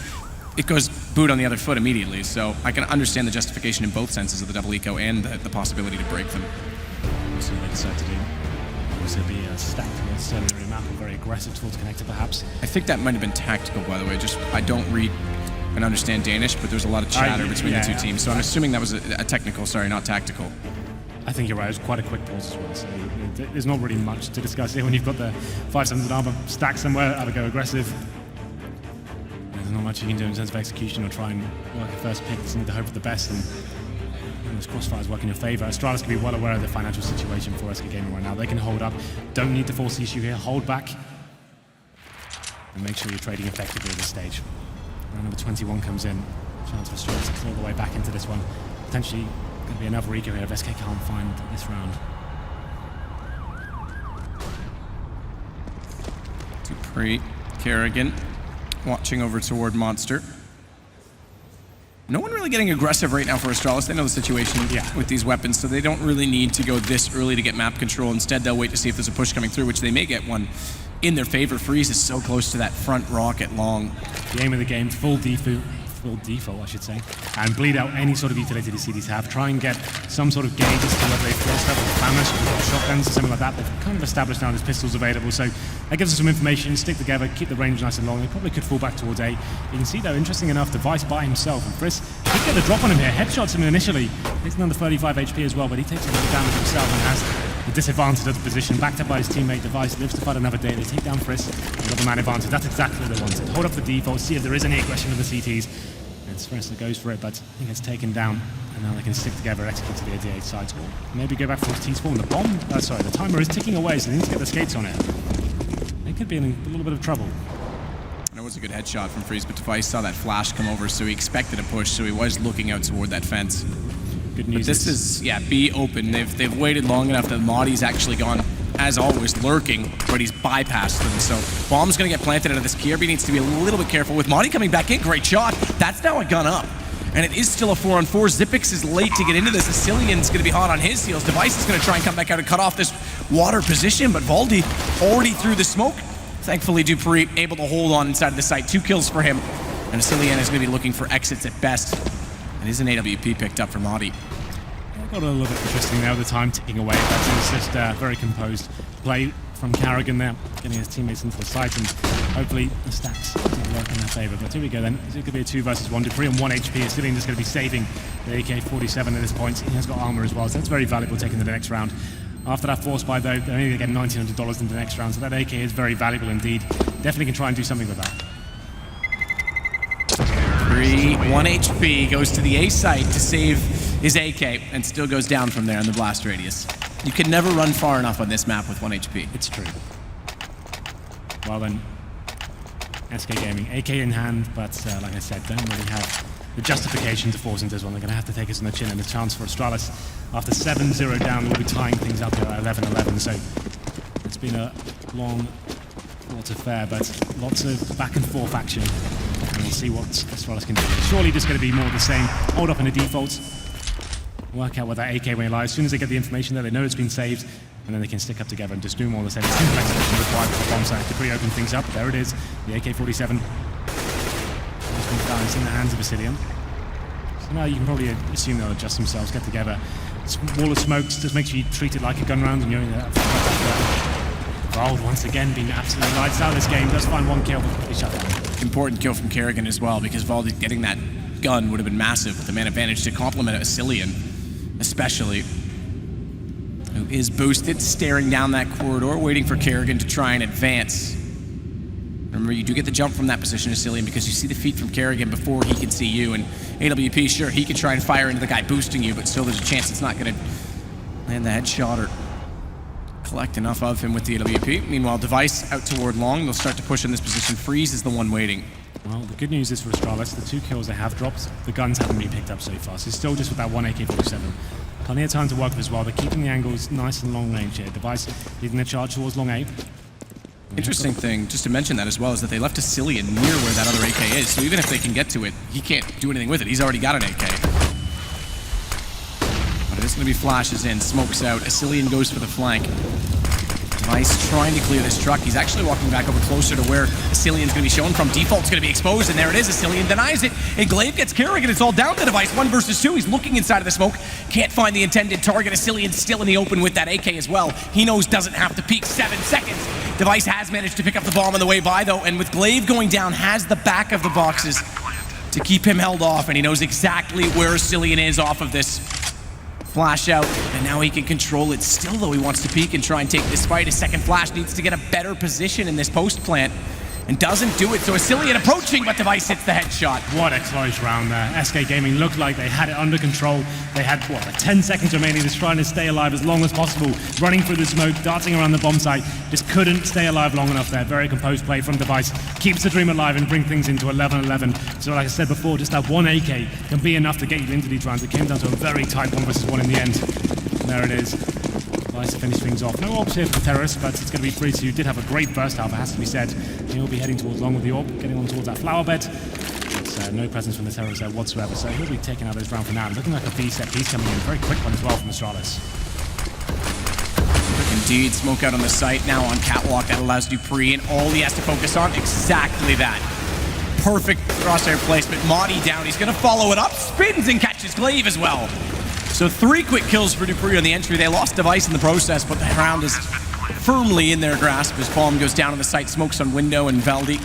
it goes boot on the other foot immediately. So I can understand the justification in both senses of the double eco and the possibility to break them. We'll see what they decide to do. Obviously, it'll be a stack towards Celery map, or very aggressive towards connector, perhaps. I think that might have been tactical, by the way. Just I don't read and understand Danish, but there's a lot of chatter between the two teams. So I'm assuming that was a technical, sorry, not tactical. I think you're right. It was quite a quick pause as well. So there's not really much to discuss here when you've got the 5-7 armor stacked somewhere. Either go aggressive. There's not much you can do in terms of execution or try and work a first pick. Just need to hope for the best. And those crossfires work in your favor. Astralis can be well aware of the financial situation for SK Gaming right now. They can hold up. Don't need to force the issue here. Hold back. And make sure you're trading effectively at this stage. Round number 21 comes in. Chance for Astralis to claw the way back into this one. Potentially going to be another eco here if SK can't find this round. Dupree, Kerrigan, watching over toward Monster. No one really getting aggressive right now for Astralis. They know the situation with these weapons, so they don't really need to go this early to get map control. Instead, they'll wait to see if there's a push coming through, which they may get one in their favor. Freeze is so close to that front rocket long. The aim of the game, full default, I should say, and bleed out any sort of utility the CDs have. Try and get some sort of gauge as to whether they've forced up with Famous or shotguns or something like that. They've kind of established now there's pistols available, so that gives us some information. Stick together, keep the range nice and long. They probably could fall back towards A. You can see, though, interesting enough, Device by himself, and Frisk did get a drop on him here. Headshots him initially. He's under 35 HP as well, but he takes a little damage himself and has the disadvantage of the position. Backed up by his teammate Device, lives to fight another day. They take down Frisk, and got the man advantage. That's exactly what they wanted. Hold up the default, see if there is any aggression of the CTs. It's Frisk that goes for it, but I think it's taken down, and now they can stick together, execute to the ADA sides, or maybe go back for his T-spawn. The bomb, the timer is ticking away, so they need to get the skates on it. They could be in a little bit of trouble. That was a good headshot from Freeze, but Device saw that flash come over, so he expected a push, so he was looking out toward that fence. Good news. But this is, B open. They've waited long enough that Modi's actually gone, as always, lurking, but he's bypassed them. So bomb's going to get planted out of this. KRB needs to be a little bit careful. With Modi coming back in, great shot. That's now a gun up. And it is still a 4-on-4. Xyp9x is late to get into this. Sicilian's going to be hot on his heels. Device is going to try and come back out and cut off this water position, but Valdi already through the smoke. Thankfully, Dupree able to hold on inside of the site. 2 kills for him. And Sicilian is going to be looking for exits at best. It is an AWP picked up for Modi. Got a little bit interesting now, the time ticking away, but it's just very composed play from Carrigan there, getting his teammates into the site, and hopefully the stacks work in their favor. But here we go then. It could be a 2 versus 1. Dupree on 1 HP. Assylian is going to be saving the AK-47 at this point. He has got armor as well, so that's very valuable taking the next round. After that force buy, though, they're only going to get $1,900 in the next round, so that AK is very valuable indeed. Definitely can try and do something with that. 1 HP, goes to the A site to save his AK, and still goes down from there in the blast radius. You can never run far enough on this map with 1 HP. It's true. Well then, SK Gaming, AK in hand, but like I said, don't really have the justification to force into this one. They're going to have to take us on the chin, and the chance for Astralis, after 7-0 down, will be tying things up here at 11-11. So it's been a long quarter fair, but lots of back and forth action. And we'll see what Astralis can do. Surely just going to be more of the same. Hold up in the defaults. Work out where that AK may lie. As soon as they get the information there, they know it's been saved, and then they can stick up together and just do more of the same. Simple execution required for the bomb site to pre-open things up. There it is. The AK-47 has been balanced in the hands of Assylian. So now you can probably assume they'll adjust themselves, get together. Wall of smokes, just make sure you treat it like a gun round, and you're in that. Gold once again being absolutely lights out this game. Does find 1 kill, but he shut down. Important kill from Kerrigan as well, because Valdi getting that gun would have been massive with the man advantage to complement Assylian, especially, who is boosted, staring down that corridor, waiting for Kerrigan to try and advance. Remember, you do get the jump from that position, Assylian, because you see the feet from Kerrigan before he can see you, and AWP, sure, he can try and fire into the guy boosting you, but still there's a chance it's not going to land the headshot or collect enough of him with the AWP. Meanwhile, Device out toward long. They'll start to push in this position. Freeze is the one waiting. Well, the good news is for Astralis, the 2 kills they have dropped, the guns haven't been picked up so far. So it's still just with that 1 AK-47. Plenty of time to work with as well. They're keeping the angles nice and long range here. Device leading the charge towards long A. Interesting thing, just to mention that as well, is that they left Assylian near where that other AK is. So even if they can get to it, he can't do anything with it. He's already got an AK. But it there's going to be flashes in, smokes out. Asilian goes for the flank. Device trying to clear this truck. He's actually walking back over closer to where Asilian's going to be shown from. Default's going to be exposed, and there it is. Asilian denies it, and Glaive gets Kerrigan. It's all down to Device, 1 versus 2. He's looking inside of the smoke. Can't find the intended target. Asilian's still in the open with that AK as well. He knows doesn't have to peek. 7 seconds. Device has managed to pick up the bomb on the way by, though, and with Glaive going down, has the back of the boxes to keep him held off, and he knows exactly where Asilian is off of this flash out, and now he can control it. Still, though, he wants to peek and try and take this fight. His second flash needs to get a better position in this post plant, and doesn't do it. So Asilian approaching, but Device hits the headshot. What a close round there. SK Gaming looked like they had it under control. They had, 10 seconds remaining, just trying to stay alive as long as possible. Running through the smoke, darting around the bomb site. Just couldn't stay alive long enough there. Very composed play from Device. Keeps the dream alive and bring things into 11-11. So like I said before, just that 1 AK can be enough to get you into these rounds. It came down to a very tight 1 versus 1 in the end. And there it is. Device to finish things off. No orbs here for the terrorists, but it's going to be Preto. Did have a great first half, it has to be said. He'll be heading towards long with the orb, getting on towards that flower bed. But no presence from the terrorists there whatsoever, so he'll be taking out this round for now. Looking like a B-set piece coming in. Very quick one as well from Astralis. Indeed, smoke out on the site now on Catwalk. That allows Dupree, and all he has to focus on, exactly that. Perfect crosshair placement. Madi down. He's going to follow it up, spins and catches Glaive as well. So 3 quick kills for Dupree on the entry. They lost Device in the process, but the round is firmly in their grasp as Palm goes down on the site, smokes on window, and Valdi.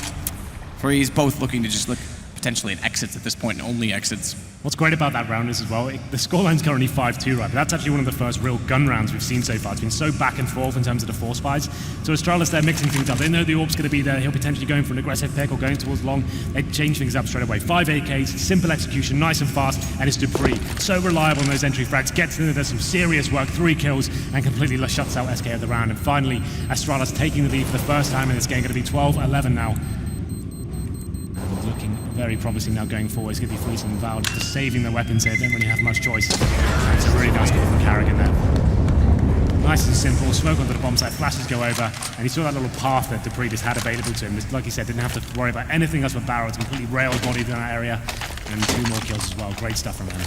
Freeze both looking to just look potentially at exits at this point, and only exits. What's great about that round is as well, the scoreline's currently 5-2, right? But that's actually one of the first real gun rounds we've seen so far. It's been so back and forth in terms of the force fights. So Astralis, they're mixing things up. They know the orb's going to be there. He'll potentially going for an aggressive pick or going towards long. They change things up straight away. 5 AKs, simple execution, nice and fast, and it's Dupree. So reliable on those entry frags. Gets into there, some serious work, 3 kills, and completely shuts out SK of the round. And finally, Astralis taking the lead for the first time in this game. Going to be 12-11 now. Looking very promising now going forward. It's going to be Fleece and Val just saving their weapons here. Don't really have much choice. It's a really nice goal from Kerrigan there. Nice and simple. Smoke onto the bomb site. Flashes go over. And he saw that little path that Dupree just had available to him. Just, like he said, didn't have to worry about anything else but barrels. Completely railed bodied in that area. And 2 more kills as well. Great stuff from him.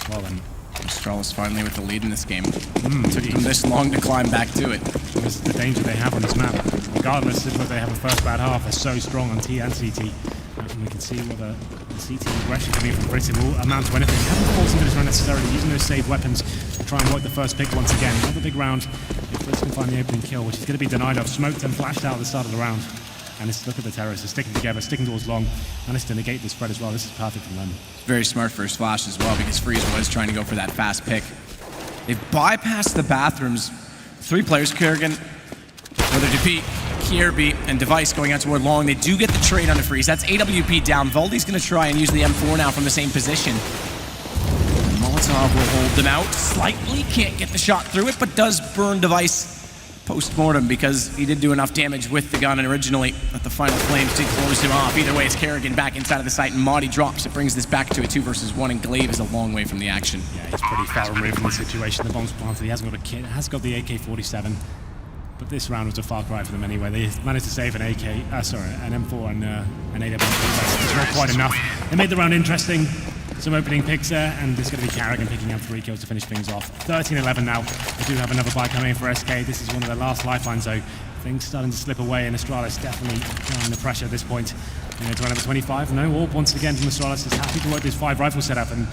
Well then. Astralis finally with the lead in this game. Took them this long to climb back to it. This is the danger they have on this map. Regardless of whether they have a first bad half, they're so strong on T and CT. And we can see what the CT aggression coming from Britain will amount to anything. They haven't forced into this round necessarily, using those saved weapons to try and work the first pick once again. Another big round. If Blitz can find the opening kill, which is going to be denied of, smoked and flashed out at the start of the round. And look at the terrorists, they're sticking together, sticking towards long. Managed to negate the spread as well. This is perfect from them. Very smart first flash as well, because Freeze was trying to go for that fast pick. They've bypassed the bathrooms. 3 players, Kerrigan, whether Dupree, Kierby, and Device going out toward long. They do get the trade on the Freeze. That's AWP down. Valdi's going to try and use the M4 now from the same position. Molotov will hold them out slightly. Can't get the shot through it, but does burn Device post-mortem because he did do enough damage with the gun originally that the final flames did close him off. Either way, it's Kerrigan back inside of the site, and Madi drops. It brings this back to a 2 versus 1, and Glaive is a long way from the action. Yeah, he's pretty far removed from the situation. The bomb's planted. He hasn't got a kit. Has got the AK-47. But this round was a far cry for them anyway. They managed to save an an M4 and an AWP. It's not quite enough. They made the round interesting. Some opening picks there, and there's going to be Kerrigan picking up 3 kills to finish things off. 13-11 now. They do have another buy coming in for SK. This is one of their last lifelines, though. Things starting to slip away, and Astralis definitely applying the pressure at this point. To round number 25. No orb once again from Astralis. Is happy to work this 5 rifle setup, and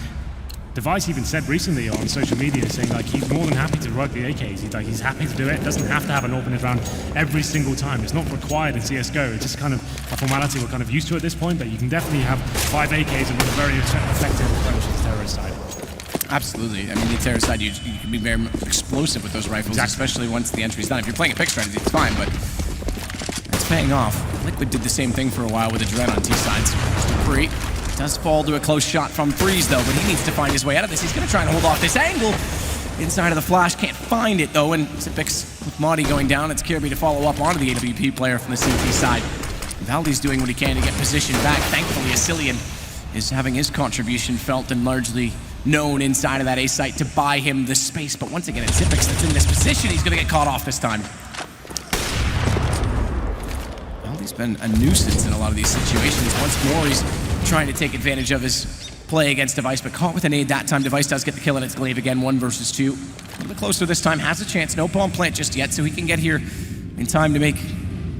Device even said recently on social media, saying like he's more than happy to work the AKs. He's happy to do it. Doesn't have to have an open round every single time. It's not required in CS:GO. It's just kind of a formality we're kind of used to at this point. But you can definitely have 5 AKs and with a very effective approach to the terrorist side. Absolutely. I mean, the terrorist side, you can be very explosive with those rifles, especially once the entry's done. If you're playing a pick strategy, it's fine, but it's paying off. Liquid did the same thing for a while with the Dread on T sides. Dupree does fall to a close shot from Freeze, though, but he needs to find his way out of this. He's going to try and hold off this angle. Inside of the flash, can't find it, though, and Zipics with Madi going down. It's Kirby to follow up onto the AWP player from the CT side. Valdi's doing what he can to get position back. Thankfully, Asilian is having his contribution felt and largely known inside of that A site to buy him the space. But once again, it's Zipics that's in this position. He's going to get caught off this time. Valdi's been a nuisance in a lot of these situations. Once more, he's trying to take advantage of his play against Device, but caught with a nade that time. Device does get the kill, and it's Glaive again, 1 versus 2. A little bit closer this time, has a chance. No bomb plant just yet, so he can get here in time to make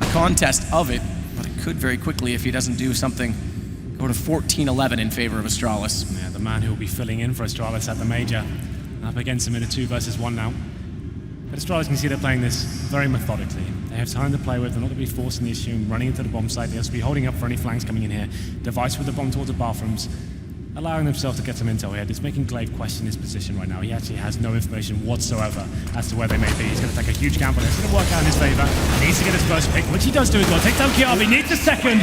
a contest of it, but it could very quickly, if he doesn't do something, go to 14-11 in favor of Astralis. Yeah, the man who will be filling in for Astralis at the major, up against him in a 2 versus 1 now. But Astralis can see they're playing this very methodically. They have time to play with. They're not going to be forcing the issue, running into the bomb site. They'll just be holding up for any flanks coming in here. Device with the bomb towards the bathrooms, allowing themselves to get some intel here. It's making Glaive question his position right now. He actually has no information whatsoever as to where they may be. He's going to take a huge gamble. It's going to work out in his favor. He needs to get his first pick, which he does do as well. Takes down Kiabi, needs a second.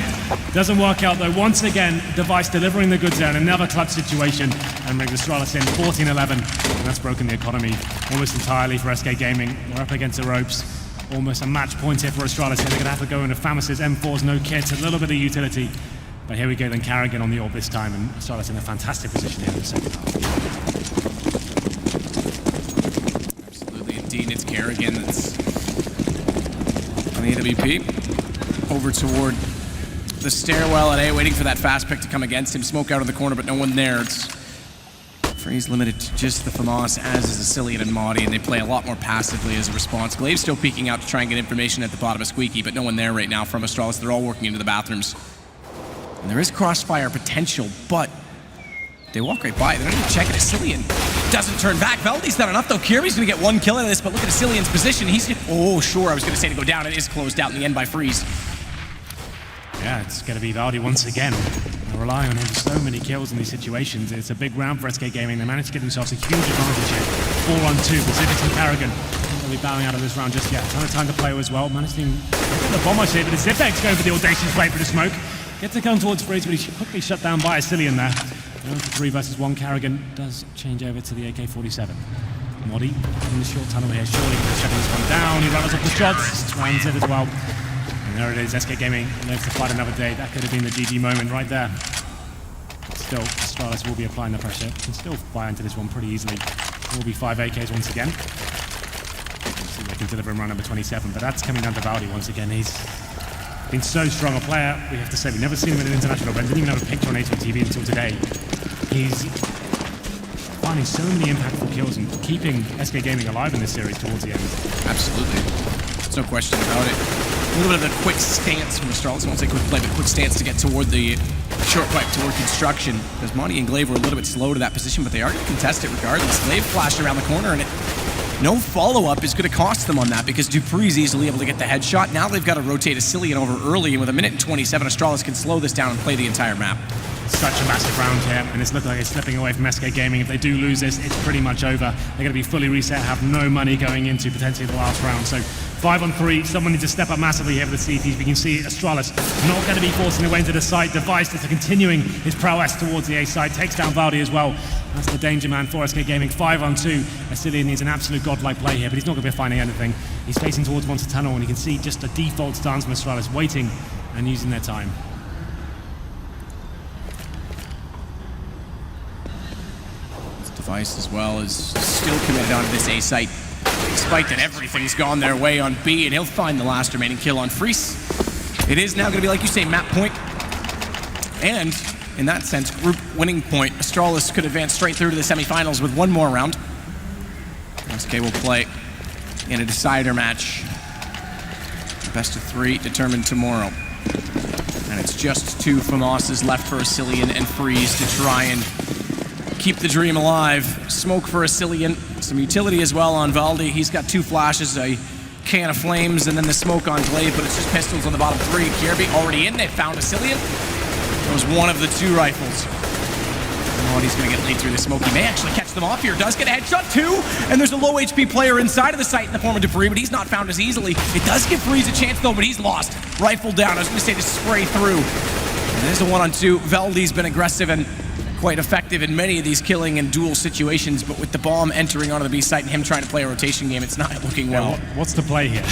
Doesn't work out though. Once again, Device delivering the goods there in another clutch situation and brings Astralis in 14-11. And that's broken the economy almost entirely for SK Gaming. They're up against the ropes. Almost a match point here for Astralis. They're going to have to go into Famus's M4s, no kits, a little bit of utility. But here we go then, Carrigan on the orb this time, and Astralis in a fantastic position here in the second half. Absolutely, indeed, it's Carrigan that's on the AWP. Over toward the stairwell at A, waiting for that fast pick to come against him. Smoke out of the corner, but no one there. It's Freeze limited to just the FAMAS, as is Asilian and Maudie, and they play a lot more passively as a response. Glaive still peeking out to try and get information at the bottom of Squeaky, but no one there right now from Astralis. They're all working into the bathrooms. And there is crossfire potential, but they walk right by. They're not even checking. Asilian doesn't turn back. Veldy's done enough, though. Kirby's going to get 1 kill out of this, but look at Asilian's position. He's... Oh, sure, I was going to say to go down. It is closed out in the end by Freeze. Yeah, it's going to be Valdi once again. They're relying on him for so many kills in these situations. It's a big round for SK Gaming. They managed to get themselves a huge advantage here. 4-on-2, Pacifics and Carrigan. They'll be bowing out of this round just yet. Ton of time to play as well. Managed to get the bomb, I say, but it's Zipex going for the audacious play for the smoke. Gets to come towards Freeze, but he's quickly shut down by Asilian there. Going for 3 versus 1. Carrigan does change over to the AK-47. Modi in the short tunnel here. Surely shutting this one down. He runs off the shots. Lands it as well. And there it is. SK Gaming lives to fight another day. That could have been the GG moment right there. Still, Astralis will be applying the pressure. Can still fire into this one pretty easily. Will be 5 AKs once again. Let's see if they can deliver in round number 27. But that's coming down to Valdi once again. He's been so strong a player, we have to say. We've never seen him in an international event. Didn't even have a picture on HBTV until today. He's finding so many impactful kills and keeping SK Gaming alive in this series towards the end. Absolutely. There's no question about it. A little bit of a quick stance from Astralis. I won't say quick play, but quick stance to get toward the short pipe, toward construction. Because Monty and Glaive were a little bit slow to that position, but they are going to contest it regardless. Glaive flashed around the corner, and no follow-up is going to cost them on that because Dupree's easily able to get the headshot. Now they've got to rotate Asilian over early, and with 1:27, Astralis can slow this down and play the entire map. Such a massive round here, and it's looking like it's slipping away from SK Gaming. If they do lose this, it's pretty much over. They're going to be fully reset, have no money going into potentially the last round. So 5-on-3, someone needs to step up massively here for the CTs. We can see Astralis not going to be forcing their way into the site. Device is continuing his prowess towards the A side, takes down Valdi as well. That's the danger man for SK Gaming. 5-on-2. Asilian needs an absolute godlike play here, but he's not going to be finding anything. He's facing towards Monster Tunnel, and you can see just a default stance from Astralis, waiting and using their time. Device as well is still committed onto this A site, despite that everything's gone their way on B, and he'll find the last remaining kill on Freeze. It is now going to be, like you say, map point, and in that sense, group winning point. Astralis could advance straight through to the semifinals with 1 more round. SK will play in a decider match. Best of 3 determined tomorrow. And it's just 2 FAMASs left for Asilian and Freeze to try and keep the dream alive. Smoke for Asilian, some utility as well on Valdi. He's got 2 flashes, a can of flames, and then the smoke on Glaive, but it's just pistols on the bottom 3. Kirby already in, they found Asilian. It was one of the 2 rifles. He's going to get laid through the smoke. He may actually catch them off here. Does get a headshot too, and there's a low HP player inside of the site in the form of Dupree, but he's not found as easily. It does give Freeze a chance though, but he's lost. Rifle down. I was going to say to spray through. And there's a 1-on-2. Valdi's been aggressive and quite effective in many of these killing and duel situations, but with the bomb entering onto the B site and him trying to play a rotation game, it's not looking well. What's the play here?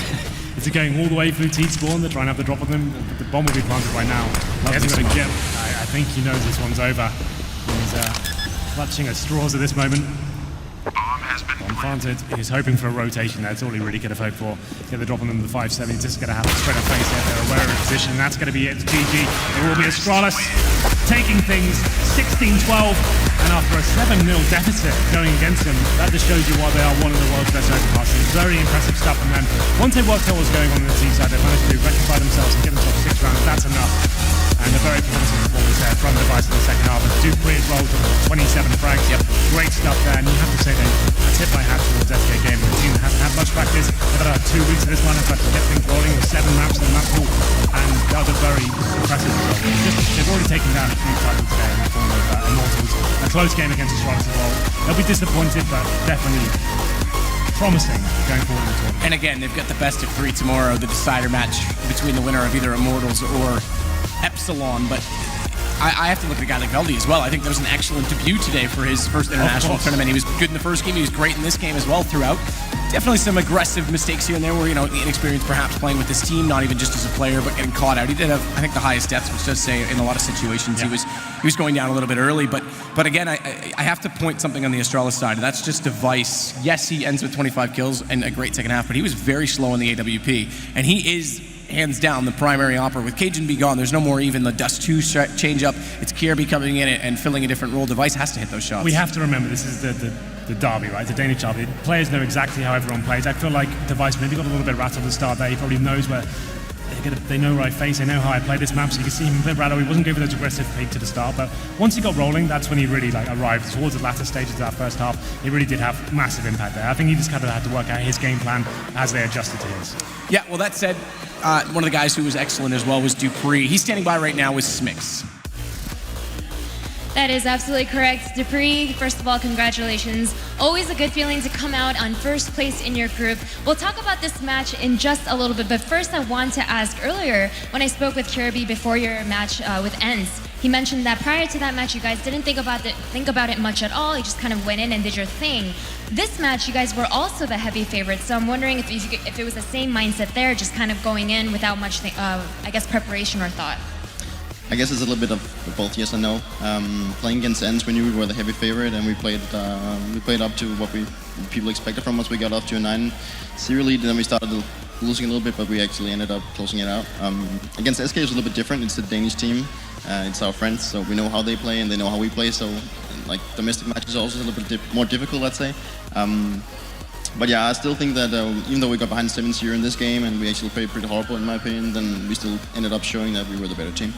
Is it going all the way through T-spawn? They're trying to have the drop on them. The bomb will be planted right now. He hasn't got a gem. I think he knows this one's over. He's clutching at straws at this moment. Bomb has been Fanted is hoping for a rotation there. That's all he really could have hoped for. Get the drop on them to the 5-7. He's just going to have a spread of face there. They're aware of the position, and that's going to be it. It's GG. It will be Astralis taking things 16-12, and after a 7-0 deficit going against them, that just shows you why they are one of the world's best overpass teams. Very impressive stuff from them. Once they worked out what was going on the team side, they managed to rectify themselves and get themselves 6 rounds. That's enough. And a very promising performance there from Device in the second half. And Dupree as well, 27 frags. Yep. Great stuff there. And you have to say that I tip my hat towards SK Game. The team hasn't had much practice. They've had 2 weeks of this lineup to get things rolling with 7 maps in the map pool. And that was a very impressive result. They've already taken down a few titles today in the form of Immortals. A close game against Astralis as well. They'll be disappointed, but definitely promising going forward in the tournament. And again, they've got the best of 3 tomorrow, the decider match between the winner of either Immortals or Epsilon, but I have to look at a guy like Veldy as well. I think there was an excellent debut today for his first international tournament. He was good in the first game. He was great in this game as well throughout. Definitely some aggressive mistakes here and there where, inexperienced perhaps playing with this team, not even just as a player, but getting caught out. He did have, I think, the highest deaths, which does say in a lot of situations he was going down a little bit early. But again, I have to point something on the Astralis side. That's just Device. Yes, he ends with 25 kills and a great second half, but he was very slow in the AWP. And he is hands down the primary operator. With Cajun be gone, there's no more even the Dust 2 change up. It's Kierby coming in and filling a different role. Device has to hit those shots. We have to remember this is the derby, right? The Danish derby. Players know exactly how everyone plays. I feel like Device maybe got a little bit rattled at the start there. He probably knows where they know where I face, they know how I play this map, so you can see him a bit rattled. He wasn't going for those aggressive peak to the start, but once he got rolling, that's when he really arrived towards the latter stages of that first half. He really did have massive impact there. I think he just kind of had to work out his game plan as they adjusted to his. Yeah, well, that said, one of the guys who was excellent as well was Dupree. He's standing by right now with Smix. That is absolutely correct. Dupree, first of all, congratulations. Always a good feeling to come out on first place in your group. We'll talk about this match in just a little bit, but first I want to ask, earlier when I spoke with Kierby before your match with ENS, he mentioned that prior to that match you guys didn't think about it much at all. You just kind of went in and did your thing. This match you guys were also the heavy favorites, so I'm wondering if it was the same mindset there, just kind of going in without much, I guess, preparation or thought. I guess it's a little bit of both yes and no. Playing against ENS, we knew we were the heavy favorite, and we played up to what people expected from us. We got off to a 9-0 lead, and then we started losing a little bit, but we actually ended up closing it out. Against SK, it's a little bit different. It's a Danish team. It's our friends, so we know how they play, and they know how we play. So, like, domestic matches are also a little bit more difficult, let's say. But yeah, I still think that even though we got behind 7-0 in this game, and we actually played pretty horrible in my opinion, then we still ended up showing that we were the better team.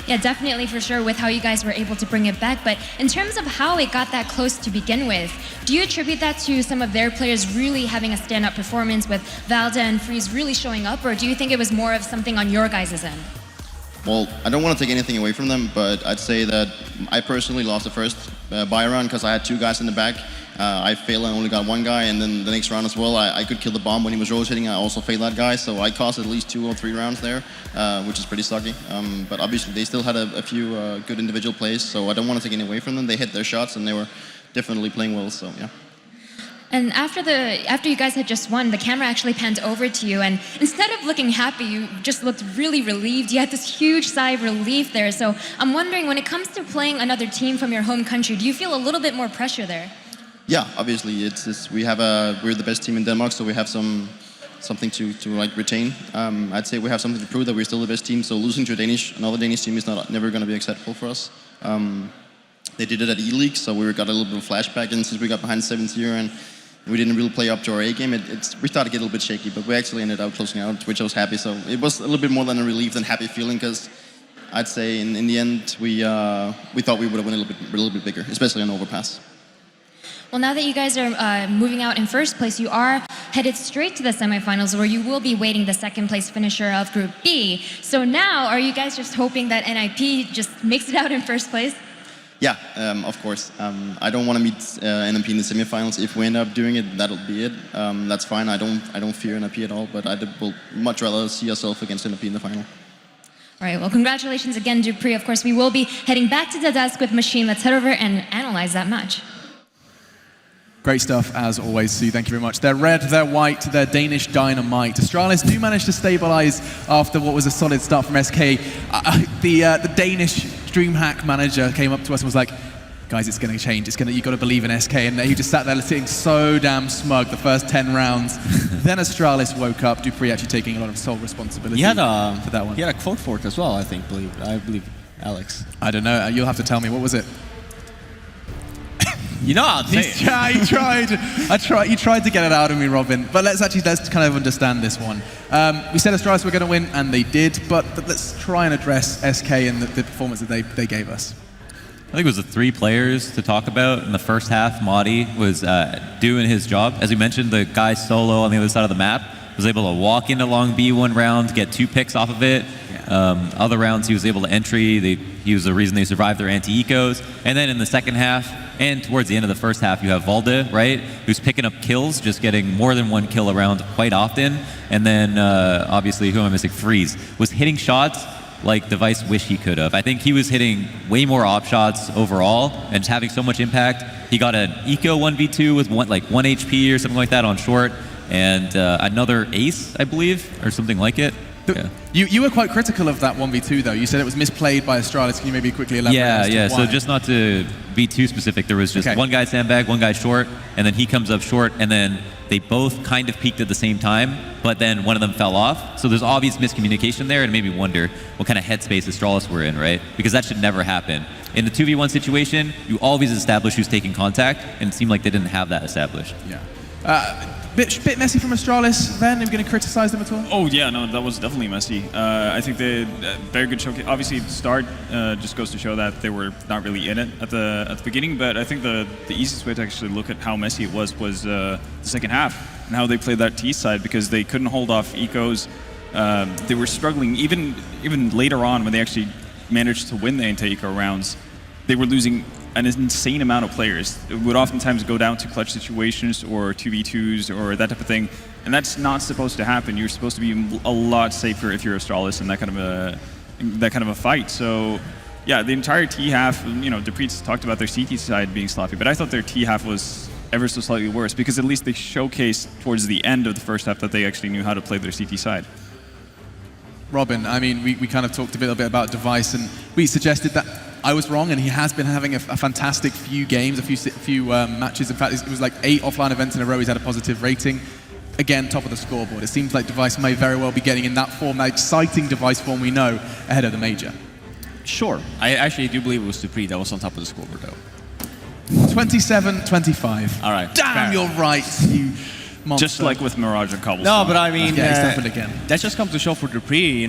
Yeah, definitely, for sure, with how you guys were able to bring it back. But in terms of how it got that close to begin with, do you attribute that to some of their players really having a stand-up performance with Valda and Freeze really showing up, or do you think it was more of something on your guys' end? Well, I don't want to take anything away from them, but I'd say that I personally lost the first buy round because I had 2 guys in the back. I failed and only got 1 guy, and then the next round as well, I could kill the bomb when he was rotating. I also failed that guy, so I cost at least 2 or 3 rounds there, which is pretty sucky. But obviously, they still had a few good individual plays, so I don't want to take any away from them. They hit their shots, and they were definitely playing well, so yeah. And after you guys had just won, the camera actually panned over to you, and instead of looking happy, you just looked really relieved. You had this huge sigh of relief there. So I'm wondering, when it comes to playing another team from your home country, do you feel a little bit more pressure there? Yeah, obviously, we're the best team in Denmark, so we have something to like retain. I'd say we have something to prove that we're still the best team. So losing to another Danish team is never going to be acceptable for us. They did it at E-League, so we got a little bit of flashback, and since we got behind 7-0 and we didn't really play up to our A game, we started to get a little bit shaky, but we actually ended up closing out, which I was happy. So it was a little bit more than a relief than happy feeling, because I'd say in the end we thought we would have won a little bit bigger, especially on overpass. Well, now that you guys are moving out in first place, you are headed straight to the semifinals, where you will be waiting the second place finisher of Group B. So now, are you guys just hoping that NIP just makes it out in first place? Yeah, of course. I don't want to meet NMP in the semifinals. If we end up doing it, that'll be it. That's fine. I don't fear NMP at all, but I will much rather see ourselves against NMP in the final. All right, well, congratulations again, Dupree. Of course, we will be heading back to the desk with Machine. Let's head over and analyze that match. Great stuff, as always, Sue. Thank you very much. They're red, they're white, they're Danish dynamite. Astralis do manage to stabilize after what was a solid start from SK. The Danish Dreamhack manager came up to us and was like, guys, it's going to change. You've got to believe in SK. And he just sat there sitting so damn smug the first 10 rounds. Then Astralis woke up. dupreeh actually taking a lot of sole responsibility for that one. He had a quote for it as well, I believe, Alex. I don't know. You'll have to tell me. What was it? You know how to say it. He tried to get it out of me, Robin. But let's kind of understand this one. We said Astralis were going to win, and they did. But let's try and address SK and the performance that they gave us. I think it was the 3 players to talk about. In the first half, Madi was doing his job. As we mentioned, the guy solo on the other side of the map was able to walk into long B one round, get 2 picks off of it. Other rounds, he was able to entry. He was the reason they survived their anti-ecos. And then in the second half, and towards the end of the first half, you have Valde, right, who's picking up kills, just getting more than 1 kill a round quite often. And then, obviously, who am I missing? Freeze was hitting shots like Device wish he could have. I think he was hitting way more op shots overall and just having so much impact. He got an eco 1v2 with 1 HP or something like that on short, and another ace, I believe, or something like it. Yeah. You were quite critical of that 1v2 though. You said it was misplayed by Astralis. Can you maybe quickly elaborate? Yeah. So just not to be too specific, there was just one guy sandbag, one guy short, and then he comes up short, and then they both kind of peaked at the same time, but then one of them fell off. So there's obvious miscommunication there, and it made me wonder what kind of headspace Astralis were in, right? Because that should never happen. In the 2v1 situation, you always establish who's taking contact, and it seemed like they didn't have that established. Yeah. Bit messy from Astralis then? Are you going to criticize them at all? Oh yeah, no, that was definitely messy. I think they very good showcase. Obviously, the start just goes to show that they were not really in it at the beginning. But I think the easiest way to actually look at how messy it was the second half and how they played that T side, because they couldn't hold off ecos. They were struggling even later on when they actually managed to win the anti-eco rounds. They were losing an insane amount of players. It would oftentimes go down to clutch situations or 2v2s or that type of thing, and that's not supposed to happen. You're supposed to be a lot safer if you're Astralis in that kind of a fight. So yeah, the entire T half, dupreeh talked about their CT side being sloppy, but I thought their T half was ever so slightly worse, because at least they showcased towards the end of the first half that they actually knew how to play their CT side. Robin, I mean, we kind of talked a little bit about Device, and we suggested that I was wrong, and he has been having a fantastic few games, a few matches. In fact, it was like 8 offline events in a row he's had a positive rating. Again, top of the scoreboard. It seems like Device may very well be getting in that form, that exciting Device form we know, ahead of the major. Sure. I actually do believe it was dupreeh that was on top of the scoreboard, though. 27-25. All right. Damn, fair. you're right, you monster. Just like with Mirage and Cobblestone. No, but I mean, yeah, he's happened again. That just comes to show for dupreeh,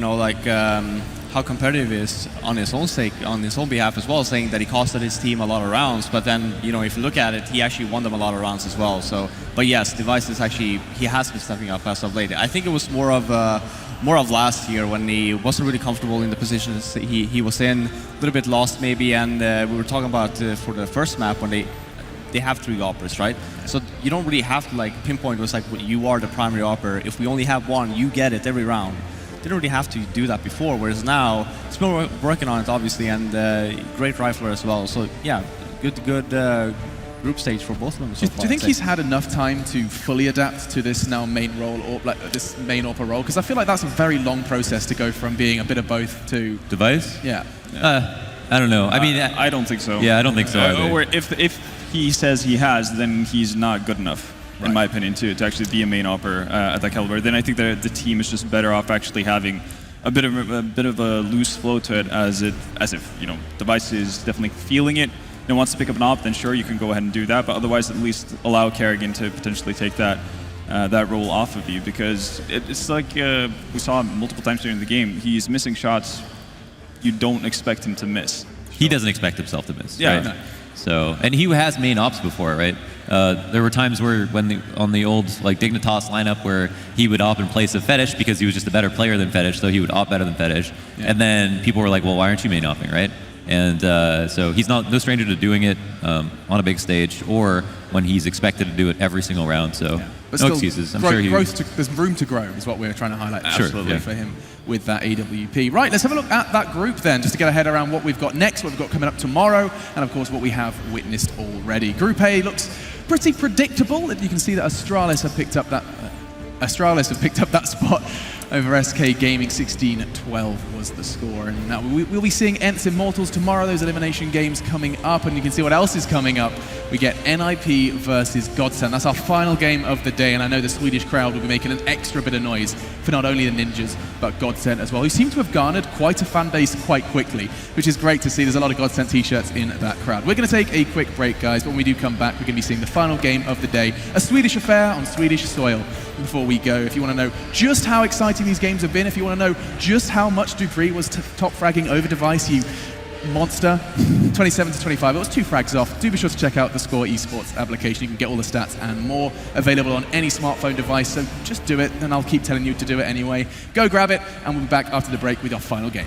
how competitive he is on his own stake, on his own behalf as well, saying that he costed his team a lot of rounds, but then, if you look at it, he actually won them a lot of rounds as well. So, but yes, Device is actually, he has been stepping up as of late. I think it was more of last year when he wasn't really comfortable in the positions he was in, a little bit lost maybe, and we were talking about for the first map when they have 3 operas, right? So you don't really have to pinpoint, it's like you are the primary opera. If we only have one, you get it every round. Didn't really have to do that before, whereas now he's been working on it obviously, and great rifler as well. So yeah, good group stage for both of them. Do you think he's had enough time to fully adapt to this now main role, or this main opera role? Because I feel like that's a very long process to go from being a bit of both to Device. Yeah. I don't know. I mean, I don't think so. Yeah, I don't think so either. Or if he says he has, then he's not good enough. Right. In my opinion, to actually be a main opper at that caliber. Then I think that the team is just better off actually having a bit of a loose flow to it, as if Device is definitely feeling it and wants to pick up an op. Then sure, you can go ahead and do that, but otherwise, at least allow Kerrigan to potentially take that role off of you, because it's like we saw multiple times during the game. He's missing shots you don't expect him to miss. He doesn't expect himself to miss. Yeah. Right? No. So, and he has main ops before, right? There were times where on the old Dignitas lineup where he would op in place of Fetish because he was just a better player than Fetish, so he would op better than Fetish. Yeah. And then people were like, well, why aren't you main opping, right? And so he's no stranger to doing it on a big stage, or when he's expected to do it every single round. So but no still, excuses. I'm sure there's room to grow is what we're trying to highlight. Absolutely. For him with that AWP. Right, let's have a look at that group then, just to get our head around what we've got next, what we've got coming up tomorrow, and of course what we have witnessed already. Group A looks pretty predictable. You can see that Astralis have picked up that Astralis have picked up that spot over SK Gaming. 16-12 was the score. And now we'll be seeing Ents Immortals tomorrow. Those elimination games coming up, and you can see what else is coming up. We get NIP versus Godsend. That's our final game of the day, and I know the Swedish crowd will be making an extra bit of noise for not only the Ninjas, but Godsend as well, who seem to have garnered quite a fan base quite quickly, which is great to see. There's a lot of Godsend t-shirts in that crowd. We're going to take a quick break, guys, but when we do come back, we're going to be seeing the final game of the day, a Swedish affair on Swedish soil. Before we go, if you want to know just how exciting these games have been, if you want to know just how much Dupree was top fragging over Device, you monster, 27-25, it was 2 frags off. Do be sure to check out the Score Esports application. You can get all the stats and more available on any smartphone device, so just do it, and I'll keep telling you to do it anyway. Go grab it, and we'll be back after the break with our final game.